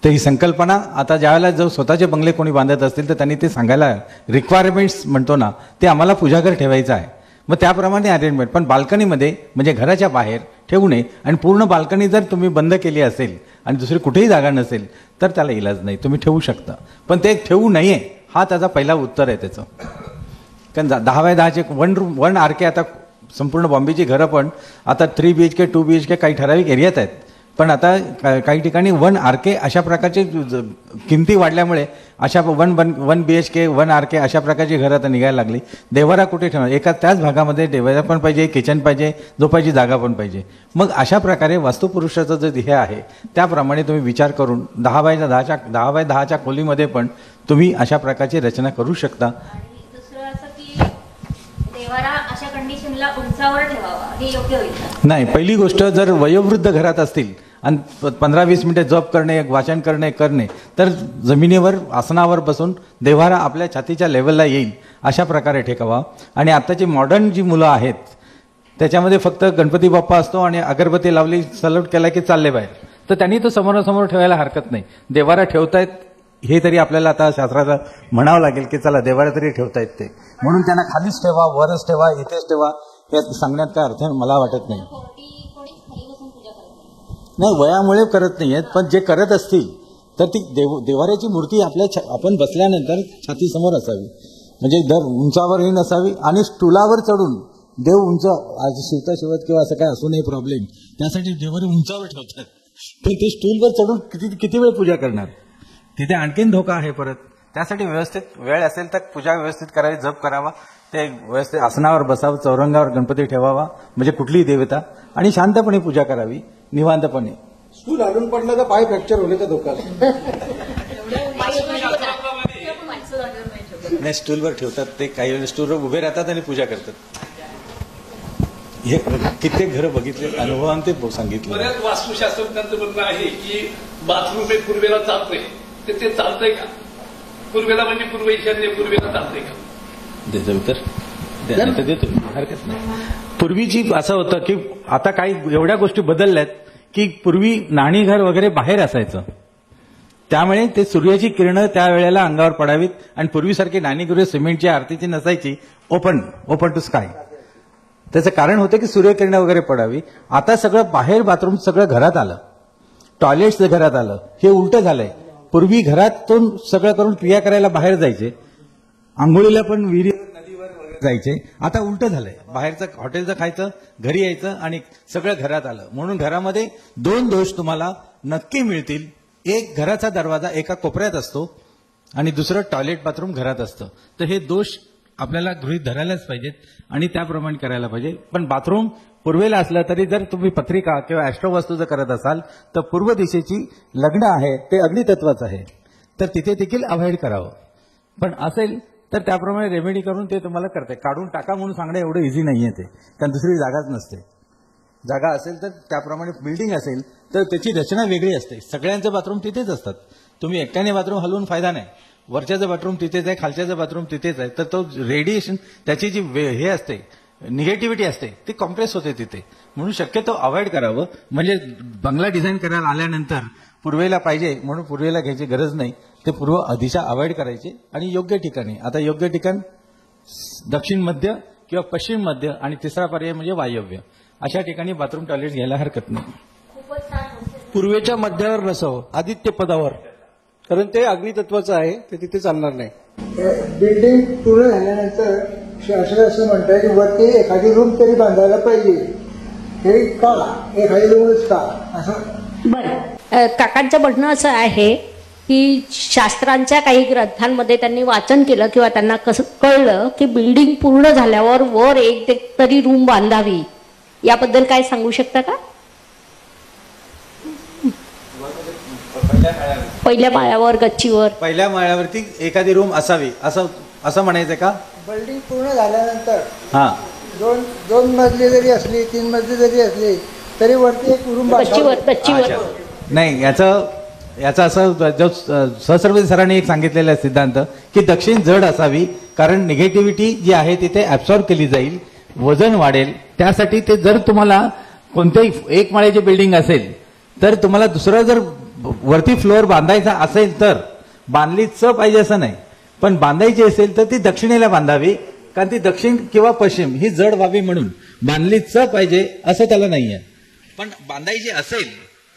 तर ही संकल्पना आता ज्यावेळेला जो स्वतःचे बंगले कोणी बांधत असतील तर त्यांनी ते सांगायला, रिक्वायरमेंट्स म्हणतो ना, ते आम्हाला पूजाघर ठेवायचं आहे, मग त्याप्रमाणे अरेंजमेंट. पण बाल्कनीमध्ये म्हणजे घराच्या बाहेर ठेवू नये. आणि पूर्ण बाल्कनी जर तुम्ही बंद केली असेल आणि दुसरी कुठेही जागा नसेल तर त्याला इलाज नाही, तुम्ही ठेवू शकता. पण ते ठेवू नये हा त्याचा पहिला उत्तर आहे त्याचं. कारण 10x10चे वन RK आता संपूर्ण बॉम्बेची घरं पण आता 3 BHK 2 BHK काही ठराविक एरियात आहेत. पण आता काही ठिकाणी 1 RK अशा प्रकारचे किमती वाढल्यामुळे अशा 1 BHK 1 RK अशा प्रकारची घरं आता निघायला लागली. देव्हारा कुठे ठेवणार? एका त्याच भागामध्ये देव्हारा पण पाहिजे, किचन पाहिजे, झोपायची जागा पण पाहिजे. मग अशा प्रकारे वास्तुपुरुषाचं जे ध्येय आहे त्याप्रमाणे तुम्ही विचार करून 10x10च्या खोलीमध्ये पण तुम्ही अशा प्रकारची रचना करू शकता. दुसरं असं की देवारा अशा कंडिशनला उंचावर ठेवावा, हे योग्य होईल का? नाही, पहिली गोष्ट, जर वयोवृद्ध घरात असतील आणि 15-20 मिनिटे जप करणे, वाचन करणे तर जमिनीवर आसनावर बसून देव्हारा आपल्या छातीच्या लेवलला येईल अशा प्रकारे ठेकावा. आणि आत्ताची मॉडर्न जी मुलं आहेत त्याच्यामध्ये फक्त गणपती बाप्पा असतो आणि अगरबत्ती लावली, सलूट केला की चालले बाहेर. तर त्यांनी तो समोरासमोर ठेवायला हरकत नाही. देव्हारा ठेवतायत हे तरी आपल्याला आता शास्त्राला म्हणावं लागेल की चला देव्हारा तरी ठेवतायत ते, म्हणून त्यांना खालीच ठेवा, वरच ठेवा, इथेच ठेवा हे सांगण्यात काय अर्थ मला वाटत नाही. नाही, वयामुळे करत नाहीयेत, पण जे करत असतील तर ती देव्हाऱ्याची मूर्ती आपण बसल्यानंतर छातीसमोर असावी, म्हणजे दर उंचावरही नसावी. आणि स्टूलावर चढून देव उंच शिवता शिवत किंवा असं काय असू नये प्रॉब्लेम, त्यासाठी देव्हारे उंचावर ठेवतात. पण ते स्टूलवर चढून किती वेळ पूजा करणार? तिथे आणखीन धोका आहे परत. त्यासाठी व्यवस्थित वेळ असेल तर पूजा व्यवस्थित करावी, जप करावा, ते व्यवस्थित आसनावर बसावं, चौरंगावर गणपती ठेवावा म्हणजे कुठलीही देवता, आणि शांतपणे पूजा करावी, निवांतपणे. स्टूल हलून पडलं तर पाय फ्रॅक्चर होण्याचा धोका नाही, स्टूलवर ठेवतात ते, काही वेळेस स्टूलवर उभे राहतात आणि पूजा करतात. हे कित्येक घरं बघितले, अनुभवाने ते सांगितलं. बऱ्याच वास्तुशास्त्रज्ञांचं म्हणणं आहे की बाथरूम हे पूर्वेला चालतंय, ते चालतंय का? पूर्वेला म्हणजे पूर्व ईशान्य, पूर्वेला चालतंय का? देतो तर देतो, हरकत नाही. पूर्वीची असं होतं की आता काही एवढ्या गोष्टी बदलल्यात की पूर्वी न्हाणीघर वगैरे बाहेर असायचं, त्यामुळे ते सूर्याची किरणं त्या वेळेला अंगावर पडावीत. आणि पूर्वीसारखी न्हाणीगृहे सिमेंटची आरतीची नसायची, ओपन टू स्काय. त्याचं कारण होतं की सूर्यकिरणं वगैरे पडावी. आता सगळं बाहेर, बाथरूम सगळं घरात आलं, टॉयलेट्स घरात आलं. हे उलटं झालंय. पूर्वी घरातून सगळं करून क्रिया करायला बाहेर जायचे, आंघोळीला पण विहिरीवर, नदीवर वगैरे जायचे. आता उलटं झालंय, बाहेरचं हॉटेलचं खायचं, घरी यायचं आणि सगळं घरात आलं. म्हणून घरामध्ये 2 दोष तुम्हाला नक्की मिळतील. एक, घराचा दरवाजा एका कोपऱ्यात असतो आणि दुसरं टॉयलेट बाथरूम घरात असतं. तर हे दोष आपल्याला गृहीत धरायलाच पाहिजेत आणि त्याप्रमाणे करायला पाहिजे. पण बाथरूम पूर्वेला असलं तरी जर तुम्ही पत्रिका किंवा ॲस्ट्रोवास्तू जर करत असाल तर पूर्व दिशेची लग्न आहे ते अग्नितत्वाचं आहे, तर तिथे देखील अवॉइड करावं. पण असेल तर त्याप्रमाणे रेमेडी करून ते तुम्हाला करते. काढून टाका म्हणून सांगणं एवढं इझी नाहीये ते, कारण दुसरी जागाच नसते. जागा असेल तर त्याप्रमाणे, बिल्डिंग असेल तर त्याची रचना वेगळी असते. सगळ्यांचं बाथरूम तिथेच असतात. तुम्ही एकट्याने बाथरूम हलवून फायदा नाही. वरच्याचं बाथरूम तिथेच आहे, खालच्याचं बाथरूम तिथेच आहे, तर तो रेडिएशन, त्याची जी हे असते, निगेटिव्हिटी असते, ती कॉम्प्रेस होते तिथे. म्हणून शक्यतो अवॉइड करावं. म्हणजे बंगला डिझाईन करायला आल्यानंतर पूर्वेला पाहिजे म्हणून पूर्वेला घ्यायची गरज नाही. ते पूर्व दिशा अवॉइड करायची आणि योग्य ठिकाणी. आता योग्य ठिकाण दक्षिण मध्य किंवा पश्चिम मध्य, आणि तिसरा पर्याय म्हणजे वायव्य, अशा ठिकाणी बाथरूम टॉयलेट घ्यायला हरकत नाही. पूर्वेच्या मध्यावर नसावं, आदित्य पदावर, कारण ते अग्नितत्वाचं आहे, ते तिथे चालणार नाही. बिल्डिंग पूर्ण झाल्यानंतर शास्त्र असं म्हणतात की वरती एखादी रूम तरी बांधायला पाहिजे. हे का एखादी रूमच का असं? बरं, काकांचं म्हणणं असं आहे की शास्त्रांच्या काही ग्रंथांमध्ये त्यांनी वाचन केलं किंवा त्यांना कसं कळलं की बिल्डिंग पूर्ण झाल्यावर वर एक तरी रूम बांधावी. याबद्दल काय सांगू शकता का? पहिल्या माळ्यावर, गच्चीवर, पहिल्या माळ्यावरती एखादी रूम असावी असं म्हणायचं का? बिल्डिंग पूर्ण झाल्यानंतर हा, दोन मजली जरी असली 3 मजली जरी असली तरी वरती एक रूम गच्चीवर नाही, याचा असं जो सहस्रपती सरांनी एक सांगितलेला आहे सिद्धांत की दक्षिण जड असावी, कारण निगेटिव्हिटी जी आहे तिथे ऍब्सॉर्ब केली जाईल, वजन वाढेल. त्यासाठी ते जर तुम्हाला कोणत्याही 1 माळ्याची बिल्डिंग असेल तर तुम्हाला दुसरा जर वरती फ्लोअर बांधायचा असेल तर बांधलीच पाहिजे असं नाही, पण बांधायची असेल तर ती दक्षिणेला बांधावी, कारण ती दक्षिण किंवा पश्चिम ही जड व्हावी म्हणून बांधलीच पाहिजे असं त्याला नाहीये. पण बांधायची असेल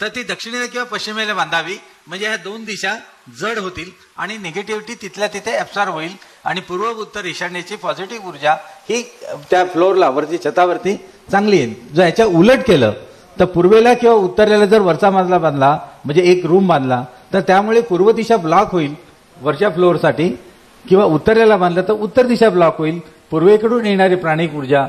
तर ती दक्षिणेला किंवा पश्चिमेला बांधावी, म्हणजे ह्या 2 दिशा जड होतील आणि निगेटिव्हिटी तिथल्या तिथे ऍब्सॉर्ब होईल आणि पूर्व उत्तर ईशान्येची पॉझिटिव्ह ऊर्जा ही त्या फ्लोअरला वरती छतावरती चांगली येईल. जर ह्याच्या उलट केलं तर पूर्वेला किंवा उत्तरेला जर वरचा मजला बांधला म्हणजे एक रूम बांधला तर त्यामुळे पूर्व दिशा ब्लॉक होईल वरच्या फ्लोअरसाठी, किंवा उत्तरेला बांधलं तर उत्तर दिशा ब्लॉक होईल. पूर्वेकडून येणारी प्राणिक ऊर्जा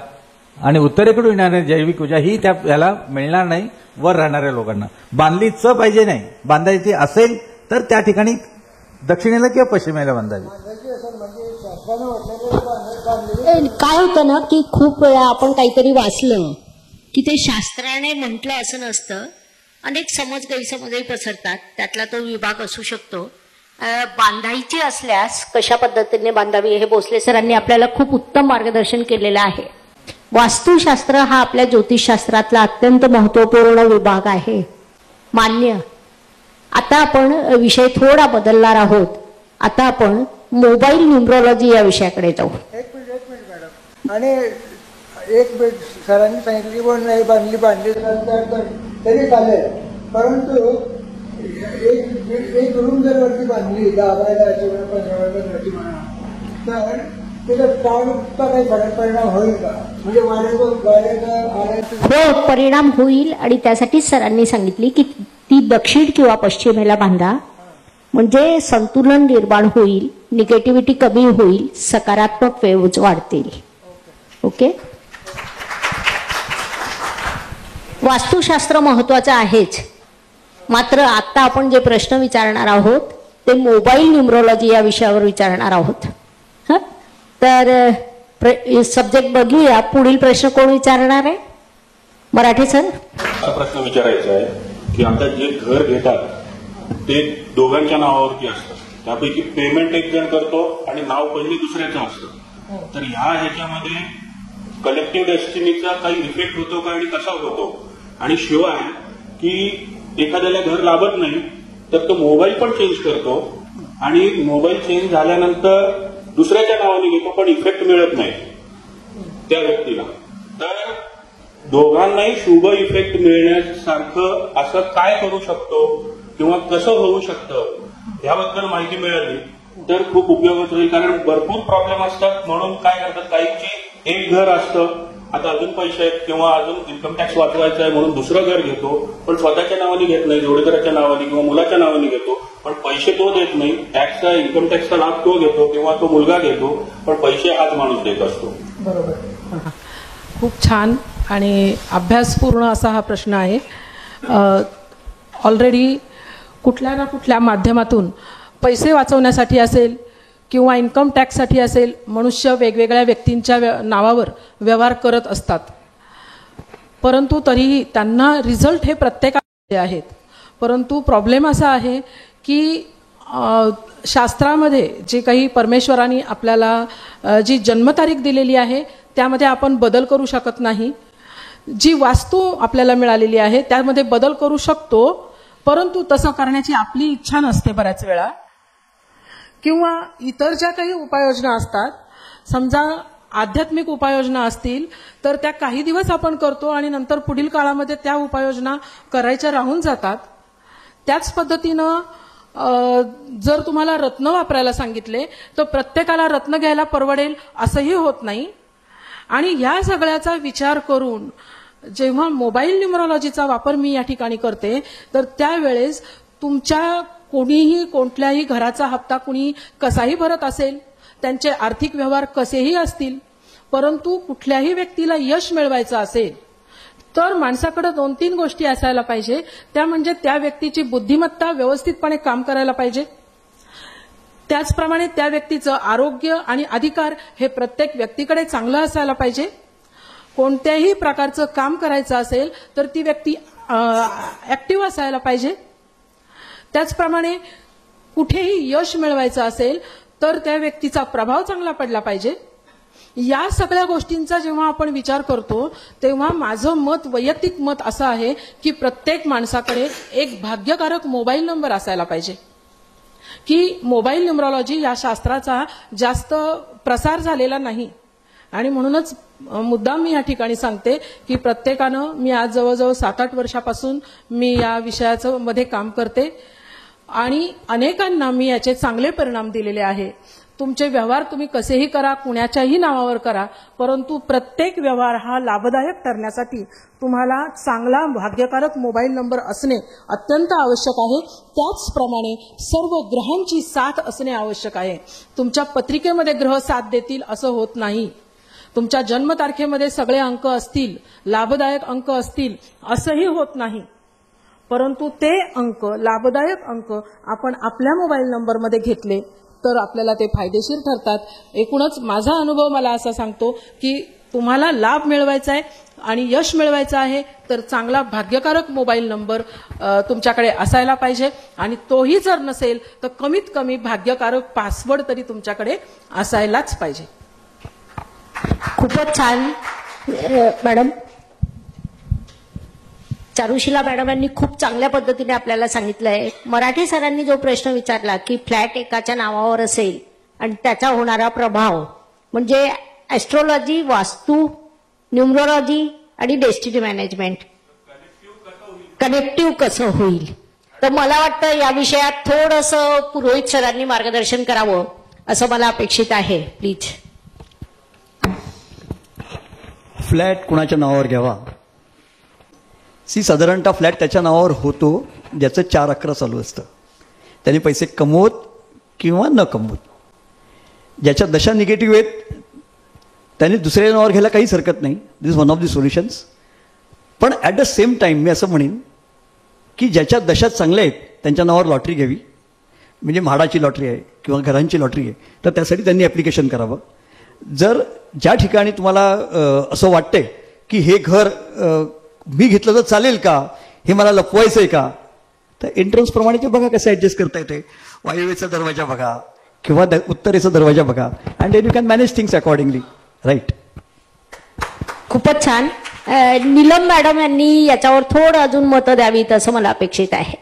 आणि उत्तरेकडून येणारी जैविक ऊर्जा ही त्याला मिळणार नाही वर राहणाऱ्या लोकांना. बांधलीच पाहिजे नाही, बांधायची असेल तर त्या ठिकाणी दक्षिणेला किंवा पश्चिमेला बांधावी. काय होतं ना की खूप वेळा आपण काहीतरी वाचलं की ते शास्त्राने म्हटलं असं नसतं, अनेक समज गैरसमजही पसरतात. त्यातला तो विभाग असू शकतो. बांधायची असल्यास कशा पद्धतीने बांधावी हे भोसले सरांनी आपल्याला खूप उत्तम मार्गदर्शन केलेलं आहे. वास्तुशास्त्र हा आपल्या ज्योतिषशास्त्रातला अत्यंत महत्वपूर्ण विभाग आहे, मान्य. आता आपण विषय थोडा बदलणार आहोत. आता आपण मोबाईल न्यूमरॉलॉजी या विषयाकडे जाऊ. एक मिनिट मॅडम. आणि एक बेड सरांनी सांगितलं की पण नाही बांधली तरी चालेल, परंतु एक रूम जर वरती बांधली 10-15 म्हणा तर त्याचा काही परिणाम होईल का? म्हणजे हो, परिणाम होईल. आणि त्यासाठी सरांनी सांगितली की ती दक्षिण किंवा पश्चिमेला बांधा, म्हणजे संतुलन निर्माण होईल, निगेटिव्हिटी कमी होईल, सकारात्मक वेव्ज वाढतील. ओके. वास्तुशास्त्र महत्वाचं आहेच, मात्र आता आपण जे प्रश्न विचारणार आहोत ते मोबाईल न्यूमरॉलॉजी या विषयावर विचारणार आहोत. तर सब्जेक्ट बघूया. पुढील प्रश्न कोण विचारणार आहे? मराठे सर. असा प्रश्न विचारायचा आहे की आता जे घर घेतात ते दोघांच्या नावावरती असतं, त्यापैकी पेमेंट एक जण करतो आणि नाव पहिले दुसऱ्याचं असतं. तर ह्याच्यामध्ये कलेक्टिव्ह डेस्टिनीचा काही इफेक्ट होतो का आणि कसा होतो? आणि शिवाय की एखाद्याला घर लागत नाही तर तो मोबाईल पण चेंज करतो आणि मोबाईल चेंज झाल्यानंतर दुसऱ्याच्या नावाने घेतो पण इफेक्ट मिळत नाही त्या व्यक्तीला. तर दोघांनाही शुभ इफेक्ट मिळण्यासारखं असं काय करू शकतो किंवा कसं होऊ शकतं याबद्दल माहिती मिळाली तर खूप उपयोगात होईल. कारण भरपूर प्रॉब्लेम असतात. म्हणून काय करतात, काहींची एक घर असतं, आता अजून पैसे आहेत किंवा अजून इन्कम टॅक्स वाचवायचा आहे म्हणून दुसरं घर घेतो, पण स्वतःच्या नावाने घेत नाही, जोडीदाराच्या नावाने किंवा मुलाच्या नावाने घेतो, पण पैसे तो देत नाही. टॅक्सचा इन्कम टॅक्सचा लाभ तो घेतो किंवा तो मुलगा घेतो, पण पैसे हाच माणूस देत असतो. बरोबर. खूप छान आणि अभ्यासपूर्ण असा हा प्रश्न आहे. ऑलरेडी कुठल्या ना कुठल्या माध्यमातून पैसे वाचवण्यासाठी असेल किंवा इन्कम टॅक्ससाठी असेल, मनुष्य वेगवेगळ्या व्यक्तींच्या नावावर व्यवहार करत असतात. परंतु तरीही त्यांना रिझल्ट हे प्रत्येकाचे आहेत. परंतु प्रॉब्लेम असा आहे की शास्त्रामध्ये जे काही परमेश्वराने आपल्याला जी जन्मतारीख दिलेली आहे त्यामध्ये आपण बदल करू शकत नाही. जी वास्तू आपल्याला मिळालेली आहे त्यामध्ये बदल करू शकतो, परंतु तसं करण्याची आपली इच्छा नसते बऱ्याच वेळा. किंवा इतर ज्या काही उपाययोजना असतात, समजा आध्यात्मिक उपाययोजना असतील तर त्या काही दिवस आपण करतो आणि नंतर पुढील काळामध्ये त्या उपाययोजना करायच्या राहून जातात. त्याच पद्धतीनं जर तुम्हाला रत्न वापरायला सांगितले तर प्रत्येकाला रत्न घ्यायला परवडेल असंही होत नाही. आणि ह्या सगळ्याचा विचार करून जेव्हा मोबाईल न्यूमरॉलॉजीचा वापर मी या ठिकाणी करते तर त्यावेळेस तुमच्या कोणीही कोणत्याही घराचा हप्ता कुणी कसाही भरत असेल, त्यांचे आर्थिक व्यवहार कसेही असतील, परंतु कुठल्याही व्यक्तीला यश मिळवायचं असेल तर माणसाकडे 2-3 गोष्टी असायला पाहिजे. त्या म्हणजे त्या व्यक्तीची बुद्धिमत्ता व्यवस्थितपणे काम करायला पाहिजे, त्याचप्रमाणे त्या व्यक्तीचं आरोग्य आणि अधिकार हे प्रत्येक व्यक्तीकडे चांगलं असायला पाहिजे, कोणत्याही प्रकारचं काम करायचं असेल तर ती व्यक्ती ऍक्टिव्ह असायला पाहिजे. त्याचप्रमाणे कुठेही यश मिळवायचं असेल तर त्या व्यक्तीचा प्रभाव चांगला पडला पाहिजे. या सगळ्या गोष्टींचा जेव्हा आपण विचार करतो तेव्हा माझं मत, वैयक्तिक मत असं आहे की प्रत्येक माणसाकडे एक भाग्यकारक मोबाईल नंबर असायला पाहिजे. की मोबाईल न्यूमरॉलॉजी या शास्त्राचा जास्त प्रसार झालेला नाही आणि म्हणूनच मुद्दाम मी या ठिकाणी सांगते की प्रत्येकानं, मी आज जवळजवळ 7-8 वर्षापासून मी या विषयाचं मध्ये काम करते आणि अनेकांना मी याचे चांगले परिणाम दिलेले आहे. तुमचे व्यवहार तुम्ही कसेही करा, कुणाच्याही नावावर करा, परंतु प्रत्येक व्यवहार हा लाभदायक ठरण्यासाठी तुम्हाला चांगला भाग्यकारक मोबाईल नंबर असणे अत्यंत आवश्यक आहे. त्याचप्रमाणे सर्व ग्रहांची साथ असणे आवश्यक आहे. तुमच्या पत्रिकेमध्ये ग्रह साथ देतील असं होत नाही. तुमच्या जन्मतारखेमध्ये सगळे अंक असतील, लाभदायक अंक असतील असंही होत नाही. परंतु ते अंक, लाभदायक अंक आपण आपल्या मोबाईल नंबरमध्ये घेतले तर आपल्याला ते फायदेशीर ठरतात. एकूणच माझा अनुभव मला असा सांगतो की तुम्हाला लाभ मिळवायचा आहे आणि यश मिळवायचं आहे तर चांगला भाग्यकारक मोबाईल नंबर तुमच्याकडे असायला पाहिजे आणि तोही जर नसेल तर कमीत कमी भाग्यकारक पासवर्ड तरी तुमच्याकडे असायलाच पाहिजे. खूपच छान मॅडम. चारुशिला मॅडमांनी खूप चांगल्या पद्धतीने आपल्याला सांगितलंय. मराठे सरांनी जो प्रश्न विचारला की फ्लॅट एकाच्या नावावर असेल आणि त्याचा होणारा प्रभाव म्हणजे ऍस्ट्रॉलॉजी, वास्तू, न्यूमरोलॉजी आणि डेस्टिनी मॅनेजमेंट कनेक्टिव्ह कसं होईल, तर मला वाटतं या विषयात थोडंसं पुरोहित सरांनी मार्गदर्शन करावं असं मला अपेक्षित आहे. प्लीज. फ्लॅट कुणाच्या नावावर घ्यावा? साधारणतः फ्लॅट त्याच्या नावावर होतो ज्याचं 4 अकरा चालू असतं. त्याने पैसे कमवत किंवा न कमवत. ज्याच्या दशा निगेटिव्ह आहेत त्याने दुसऱ्या नावावर घ्यायला काहीच हरकत नाही. दिस वन ऑफ द सोल्युशन्स. पण ॲट द सेम टाइम मी असं म्हणेन की ज्याच्या दशा चांगल्या आहेत त्यांच्या नावावर लॉटरी घ्यावी. म्हणजे म्हाडाची लॉटरी आहे किंवा घरांची लॉटरी आहे तर त्यासाठी त्यांनी ॲप्लिकेशन करावं. जर ज्या ठिकाणी तुम्हाला असं वाटतंय की हे घर मी घेतलं तर चालेल का, हे मला लपवायचं आहे का, तर एंट्रन्सप्रमाणे ते बघा कसं ॲडजस्ट करता येते. वायव्येचा दरवाजा बघा किंवा उत्तरेचा दरवाजा बघा and then you can manage things accordingly. Right. खूपच छान. नीलम मॅडम यांनी याच्यावर थोडं अजून मतं द्यावीत असं मला अपेक्षित आहे.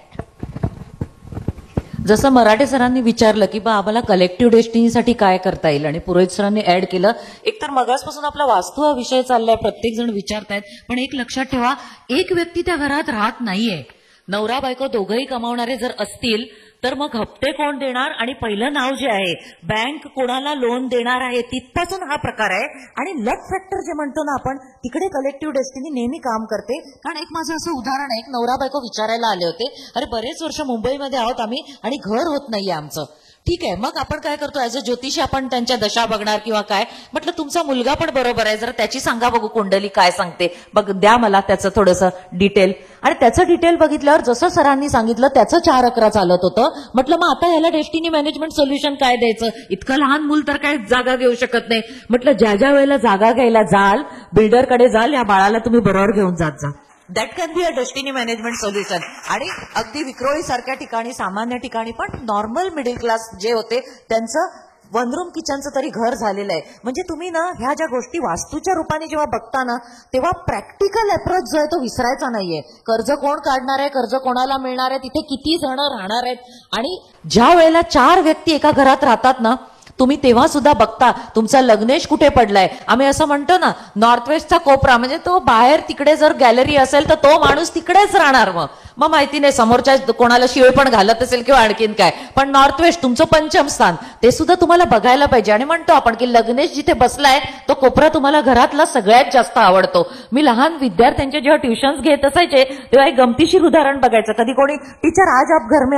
जसं मराठे सरांनी विचारलं की बा आम्हाला कलेक्टिव्ह डेस्टिनीसाठी काय करता येईल आणि पुरोहित सरांनी ऍड केलं. एकतर मगासपासून आपला वास्तू हा विषय चाललाय, प्रत्येक जण विचारतायत, पण एक लक्षात ठेवा, एक व्यक्ती त्या घरात राहत नाहीये. नवरा बायको दोघंही कमावणारे जर असतील तर मग हप्ते कोण देणार आणि पहिलं नाव जे आहे बँक कोणाला लोन देणार आहे तिथपासून हा प्रकार आहे. आणि लक फॅक्टर जे म्हणतो ना आपण, तिकडे कलेक्टिव्ह डेस्टिनी नेहमी काम करते. कारण एक माझं असं उदाहरण आहे, एक नवरा बायको विचारायला आले होते, अरे बरेच वर्ष मुंबईमध्ये आहोत आम्ही आणि घर होत नाहीये आमचं. ठीक आहे, मग आपण काय करतो, ऍज अ ज्योतिषी आपण त्यांच्या दशा बघणार किंवा काय. म्हटलं तुमचा मुलगा पण बरोबर आहे, जरा त्याची सांगा बघू कुंडली काय सांगते, बघ द्या मला त्याचं थोडंसं डिटेल. आणि त्याचं डिटेल बघितल्यावर जसं सरांनी सांगितलं त्याचं 4 अकरा चालत होतं. म्हटलं मग आता ह्याला डेस्टिनी मॅनेजमेंट सोल्युशन काय द्यायचं, इतकं लहान मूल तर काय जागा घेऊ शकत नाही. म्हटलं ज्या ज्या वेळेला जागा घ्यायला जाल, बिल्डरकडे जाल, या बाळाला तुम्ही बरोबर घेऊन जात जा. That can be a destiny management solution. आणि अगदी विक्रोळी सारख्या ठिकाणी, सामान्य ठिकाणी पण नॉर्मल मिडल क्लास जे होते त्यांचं 1 रूम किचनचं तरी घर झालेलं आहे. म्हणजे तुम्ही ना ह्या ज्या गोष्टी वास्तूच्या रूपाने जेव्हा बघता ना तेव्हा प्रॅक्टिकल अप्रोच जो आहे तो विसरायचा नाहीये. कर्ज कोण काढणार आहे, कर्ज कोणाला मिळणार आहे, तिथे किती जण राहणार आहेत. आणि ज्या वेळेला 4 व्यक्ती एका घरात राहतात ना तुम्ही तेव्हा सुद्धा बघता तुमचा लग्नेश कुठे पडलाय. आम्ही असं म्हणतो ना नॉर्थ वेस्टचा कोपरा, म्हणजे तो बाहेर तिकडे जर गॅलरी असेल तर तो माणूस तिकडेच राहणार. मग माहिती नाही समोरच्या कोणाला शिळ पण घालत असेल किंवा आणखीन काय, पण नॉर्थ वेस्ट तुमचं 5म स्थान ते सुद्धा तुम्हाला बघायला पाहिजे. आणि म्हणतो आपण की लग्नेश जिथे बसलाय तो कोपरा तुम्हाला घरातला सगळ्यात जास्त आवडतो. मी लहान विद्यार्थ्यांच्या जेव्हा ट्युशन्स घेत असायचे तेव्हा एक गमतीशीर उदाहरण बघायचं. कधी कोणी टीचर आज आप घर में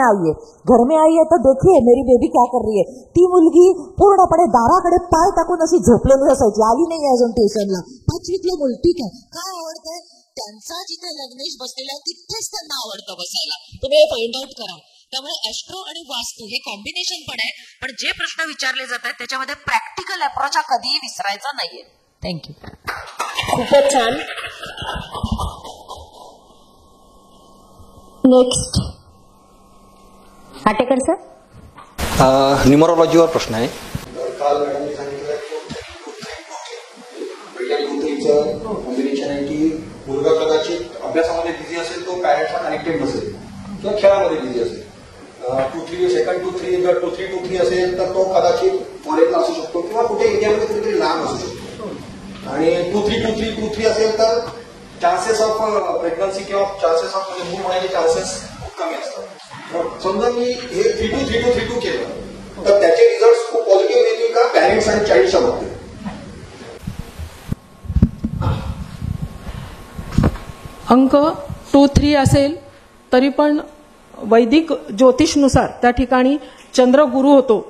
आई है तर देखिए मेरी बेबी क्या कर रही है. ती मुलगी पूर्णपणे दाराकडे पाय टाकून अशी झोपलेली असायची, आली नाही अजून ट्युशनला. 5वीतलं मूल. ठीक आहे, काय आवडतंय, त्यांचा जिथे लग्नेश बसलेला आहे तिथेच त्यांना आवडतं बसायला. तुम्ही हे फाइंड आउट करा. त्यामुळे ऍस्ट्रो आणि वास्तू हे कॉम्बिनेशन पण आहे, पण जे प्रश्न विचारले जातात त्याच्यामध्ये प्रॅक्टिकल अप्रोच हा कधीही विसरायचा नाहीये. थँक्यू. खूपच छान. Next Atekar sir. न्यूमरोलॉजीवर प्रश्न आहे. काल मॅडमने सांगितलं कॉम्बिनेशन आहे की मुलगा कदाचित अभ्यासामध्ये बिझी असेल, तो पॅरेंट्सला कनेक्टेड नसेल किंवा खेळामध्ये बिझी असेल. 2-3 सेकंड 2-3 जर 2-3 असेल तर तो कदाचित फॉरेनला असू शकतो किंवा कुठे इंडियामध्ये कुठेतरी लांब असू शकतो. आणि 2-3 असेल तर चान्सेस ऑफ प्रेग्नन्सी किंवा चान्सेस ऑफ मूल होण्याचे चान्सेस खूप कमी असतात. समजा मी हे 3-2 केलं तर त्याचे रिझल्ट खूप पॉझिटिव्ह येतील का पॅरेंट्स आणि चाइल्डच्या बाबतीत? अंक 2-3 असेल तरी पण वैदिक ज्योतिषनुसार त्या ठिकाणी चंद्र गुरु होतो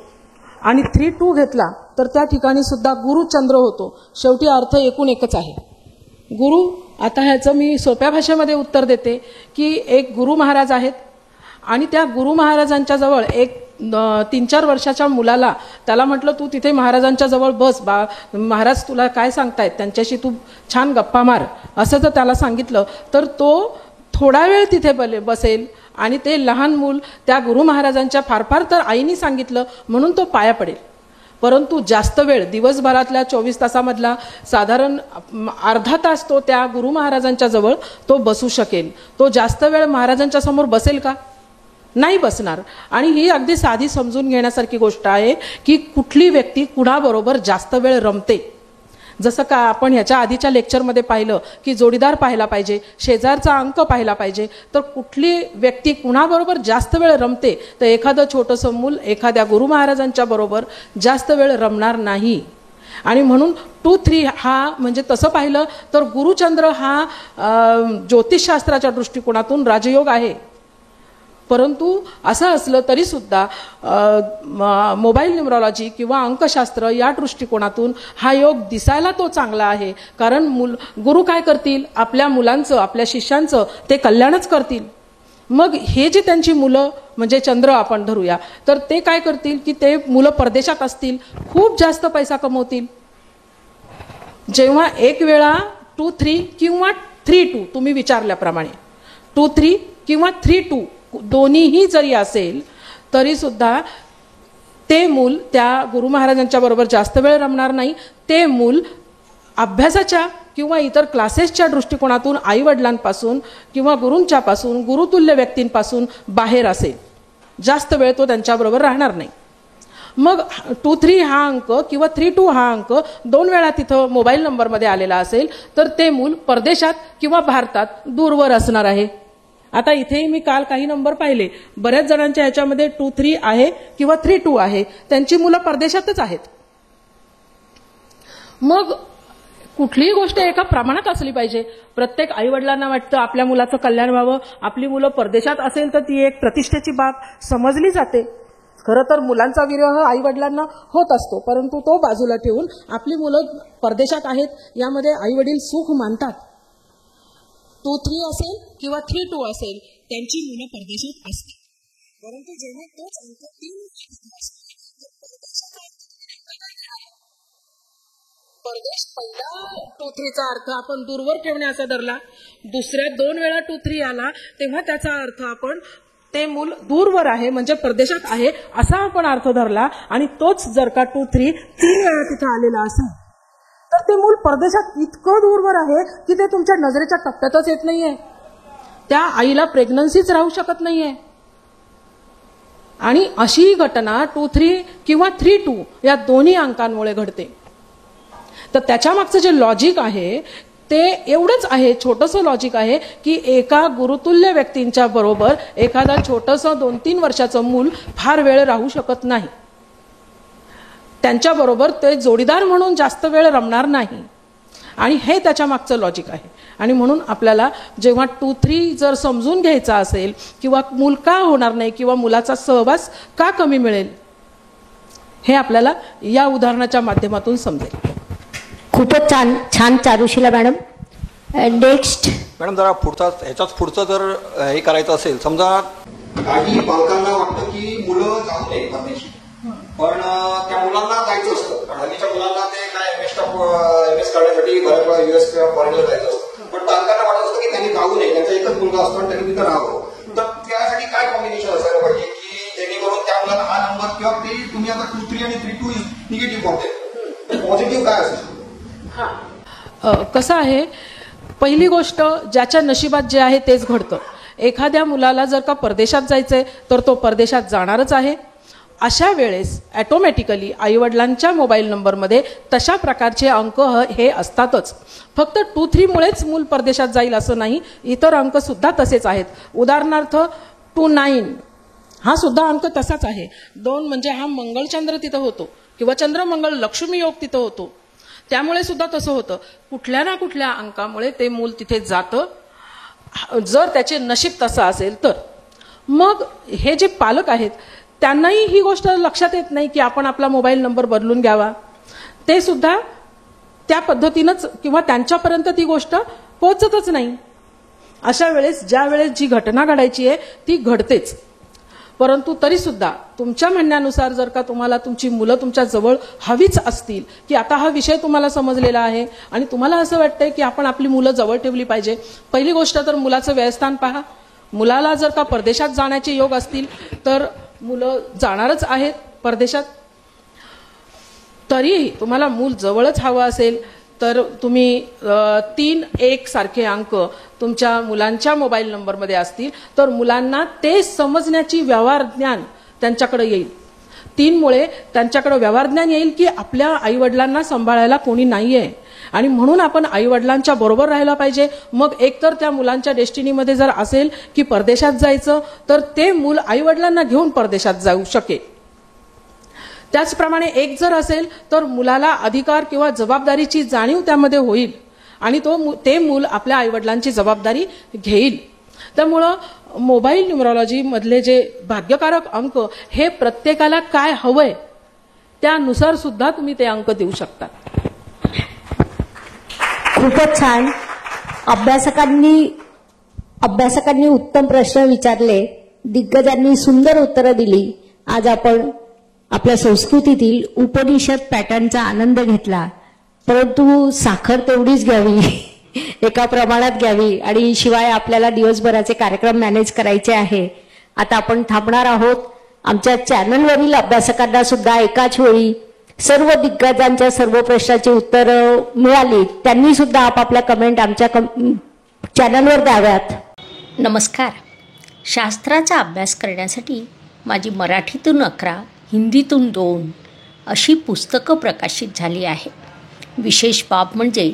आणि 3-2 घेतला तर त्या ठिकाणी सुद्धा गुरु चंद्र होतो. शेवटी अर्थ एकूण एकच आहे. गुरु, आता ह्याचं मी सोप्या भाषेमध्ये उत्तर देते की एक गुरु महाराज आहेत आणि त्या गुरु महाराजांच्या जवळ एक 3-4 वर्षाच्या मुलाला त्याला म्हटलं तू तिथे महाराजांच्या जवळ बस, महाराज तुला काय सांगतायत त्यांच्याशी तू छान गप्पा मार, असं जर त्याला सांगितलं तर तो थोडा वेळ तिथे बसेल आणि ते लहान मूल त्या गुरु महाराजांच्या फार तर आईने सांगितलं म्हणून तो पाया पडेल. परंतु जास्त वेळ दिवसभरातल्या 24 तासामधला साधारण अर्धा तास तो त्या गुरु महाराजांच्या जवळ तो बसू शकेल. तो जास्त वेळ महाराजांच्या समोर बसेल का? नाही बसणार. आणि ही अगदी साधी समजून घेण्यासारखी गोष्ट आहे की कुठली व्यक्ती कुणाबरोबर जास्त वेळ रमते. जसं का आपण ह्याच्या आधीच्या लेक्चरमध्ये पाहिलं की जोडीदार पाहायला पाहिजे, शेजारचा अंक पाहायला पाहिजे. तर कुठली व्यक्ती कुणाबरोबर जास्त वेळ रमते तर एखादं छोटंसं मूल एखाद्या गुरु महाराजांच्या बरोबर जास्त वेळ रमणार नाही. आणि म्हणून 2-3 हा म्हणजे तसं पाहिलं तर गुरुचंद्र हा ज्योतिषशास्त्राच्या दृष्टिकोनातून राजयोग आहे. परंतु असं असलं तरी सुद्धा मोबाईल न्यूमरॉलॉजी किंवा अंकशास्त्र या दृष्टिकोनातून हा योग दिसायला तो चांगला आहे. कारण गुरु काय करतील? आपल्या मुलांचं, आपल्या शिष्यांचं ते कल्याणच करतील. मग हे जे त्यांची मुलं म्हणजे चंद्र आपण धरूया तर ते काय करतील की ते मुलं परदेशात असतील, खूप जास्त पैसा कमवतील. जेव्हा एक वेळा 2-3 किंवा 3-2 तुम्ही विचारल्याप्रमाणे 2-3 किंवा 3-2 दोन्हीही जरी असेल तरी सुद्धा ते मूल त्या गुरु महाराजांच्या बरोबर जास्त वेळ रमणार नाही. ते मूल अभ्यासाच्या किंवा इतर क्लासेसच्या दृष्टिकोनातून आई वडिलांपासून किंवा गुरूंच्या पासून गुरुतुल्य व्यक्तींपासून बाहेर असेल. जास्त वेळ तो त्यांच्याबरोबर राहणार नाही. मग 2-3 हा अंक किंवा 3-2 हा अंक 2 वेळा तिथं मोबाईल नंबरमध्ये आलेला असेल तर ते मूल परदेशात किंवा भारतात दूरवर असणार आहे. आता इथेही मी काल काही नंबर पाहिले, बऱ्याच जणांच्या ह्याच्यामध्ये 2-3 आहे किंवा 3-2 आहे, त्यांची मुलं परदेशातच आहेत. मग कुठलीही गोष्ट एका प्रमाणात असली पाहिजे. प्रत्येक आईवडिलांना वाटतं आपल्या मुलाचं कल्याण व्हावं, आपली मुलं परदेशात असेल तर ती एक प्रतिष्ठेची बाब समजली जाते. खरं तर मुलांचा विरह आईवडिलांना होत असतो, परंतु तो बाजूला ठेवून आपली मुलं परदेशात आहेत यामध्ये आईवडील सुख मानतात. 2-3 असेल किंवा 3-2 असेल त्यांची मुलं परदेशात असतात. परंतु जेव्हा तोच अंक 3 परदेश पहिला 2-3चा अर्थ आपण दूरवर ठेवण्याचा धरला, दुसऱ्या 2 वेळा 2-3 आला तेव्हा त्याचा अर्थ आपण ते मूल दूरवर आहे म्हणजे परदेशात आहे असा आपण अर्थ धरला. आणि तोच जर का 2-3 3 वेळा तिथं आलेला असेल तर ते मूल परदेशात इतकं दूरवर आहे की ते तुमच्या नजरेच्या टप्प्यातच येत नाहीये. त्या आईला प्रेग्नन्सीच राहू शकत नाहीये. आणि अशी घटना 2-3 किंवा 3-2 या दोन्ही अंकांमुळे घडते. तर त्याच्या मागचं जे लॉजिक आहे ते एवढंच आहे, छोटंसं लॉजिक आहे की एका गुरुतुल्य व्यक्तींच्या बरोबर एखादा छोटंसं 2-3 वर्षाचं मूल फार वेळ राहू शकत नाही. त्यांच्याबरोबर ते जोडीदार म्हणून जास्त वेळ रमणार नाही. आणि हे त्याच्या मागचं लॉजिक आहे. आणि म्हणून आपल्याला जेव्हा 2-3 जर समजून घ्यायचा असेल किंवा मूल का होणार नाही किंवा मुलाचा सहवास का कमी मिळेल हे आपल्याला या उदाहरणाच्या माध्यमातून समजेल. खूपच छान चारुशीला मॅडम. नेक्स्ट मॅडम जरा ह्याच्याच पुढचं जर हे करायचं असेल, समजा काही पालकांना वाटतं की मुलं जाऊ नये परदेशी पण त्या मुलांना जायचं असतं. कारण हल्लीच्या मुलांना ते काय एमएस करण्यासाठी बऱ्याच युएस किंवा फॉरेनला जायचं असतं. पण पालकांना वाटत असतं की त्यांनी जाऊ नये, त्यांचा एकच मुलगा असतो आणि त्यांनी तिथं राहावं. तर त्यासाठी काय कॉम्बिनेशन असायला पाहिजे की जेणेकरून त्या मुलाला हा नंबर किंवा ते तुम्ही आता 2-3 आणि 3-2 निगेटिव्ह पॉझिटिव्ह पॉझिटिव्ह काय असेल? कसं आहे, पहिली गोष्ट ज्याच्या नशिबात जे आहे तेच घडतं. एखाद्या मुलाला जर का परदेशात जायचंय तर तो परदेशात जाणारच आहे. अशा वेळेस ॲटोमॅटिकली आईवडिलांच्या मोबाईल नंबरमध्ये तशा प्रकारचे अंक हे असतातच. फक्त 2-3मुळेच मूल परदेशात जाईल असं नाही, इतर अंकसुद्धा तसेच आहेत. उदाहरणार्थ 2-9 हा सुद्धा अंक तसाच आहे. 2 म्हणजे हा मंगळचंद्र तिथं होतो किंवा चंद्रमंगळ लक्ष्मी योग तिथं होतो, त्यामुळे सुद्धा तसं होतं. कुठल्या ना कुठल्या अंकामुळे ते मूल तिथे जातं, जर त्याचे नशीब तसं असेल तर. मग हे जे पालक आहेत त्यांनाही ही गोष्ट लक्षात येत नाही की आपण आपला मोबाईल नंबर बदलून घ्यावा. ते सुद्धा त्या पद्धतीनंच किंवा त्यांच्यापर्यंत ती गोष्ट पोहोचतच नाही. अशा वेळेस ज्या वेळेस जी घटना घडायची आहे ती घडतेच. परंतु तरी सुद्धा तुमच्या म्हणण्यानुसार जर का तुम्हाला तुमची मुलं तुमच्या जवळ हवीच असतील, की आता हा विषय तुम्हाला समजलेला आहे आणि तुम्हाला असं वाटतंय की आपण आपली मुलं जवळ ठेवली पाहिजे, पहिली गोष्ट तर मुलाचं व्ययस्थान पहा. मुलाला जर का परदेशात जाण्याचे योग असतील तर मुलं जाणारच आहेत परदेशात. तरीही तुम्हाला मूल जवळच हवं असेल तर तुम्ही 3-1 सारखे अंक तुमच्या मुलांच्या मोबाईल नंबरमध्ये असतील तर मुलांना ते समजण्याची व्यवहार ज्ञान त्यांच्याकडे येईल. 3मुळे त्यांच्याकडे व्यवहार ज्ञान येईल की आपल्या आईवडिलांना सांभाळायला कोणी नाहीये आणि म्हणून आपण आईवडिलांच्या बरोबर राहायला पाहिजे. मग एकतर त्या मुलांच्या डेस्टिनीमध्ये जर असेल की परदेशात जायचं तर ते मूल आईवडिलांना घेऊन परदेशात जाऊ शकेल. त्याचप्रमाणे एक जर असेल तर मुलाला अधिकार किंवा जबाबदारीची जाणीव त्यामध्ये होईल आणि ते मूल आपल्या आईवडिलांची जबाबदारी घेईल. त्यामुळं मोबाईल न्यूमरॉलॉजी मधले जे भाग्यकारक अंक हे प्रत्येकाला काय हवंय त्यानुसार सुद्धा तुम्ही ते अंक देऊ शकता. खूपच छान. अभ्यासकांनी उत्तम प्रश्न विचारले, दिग्गजांनी सुंदर उत्तरं दिली. आज आपण आपल्या संस्कृतीतील उपनिषद पॅटर्नचा आनंद घेतला, परंतु साखर तेवढीच घ्यावी, एका प्रमाणात घ्यावी आणि शिवाय आपल्याला दिवसभराचे कार्यक्रम मॅनेज करायचे आहे. आता आपण थांबणार आहोत. आमच्या चॅनलवरील अभ्यासकांना सुद्धा एकाच वेळी सर्व दिग्गजांच्या सर्व प्रश्नाची उत्तरं मिळाली. त्यांनी सुद्धा आपापल्या कमेंट आमच्या चॅनलवर द्याव्यात. नमस्कार. शास्त्राचा अभ्यास करण्यासाठी माझी मराठीतून 11, हिंदीतून 2 अशी पुस्तकं प्रकाशित झाली आहे. विशेष बाब म्हणजे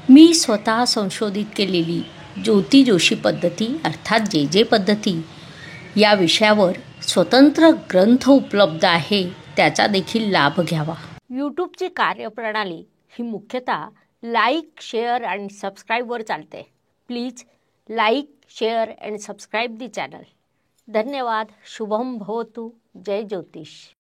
मी स्वतः संशोधित केलेली ज्योती जोशी पद्धती अर्थात जे पद्धती या विषयावर स्वतंत्र ग्रंथ उपलब्ध आहे, त्याचा देखील लाभ घ्यावा. यूट्यूबची कार्यप्रणाली ही मुख्यतः लाईक, शेअर आणि सबस्क्राईबवर चालते. Please like, share and subscribe the channel. धन्यवाद. शुभम भवतु. जय ज्योतिष.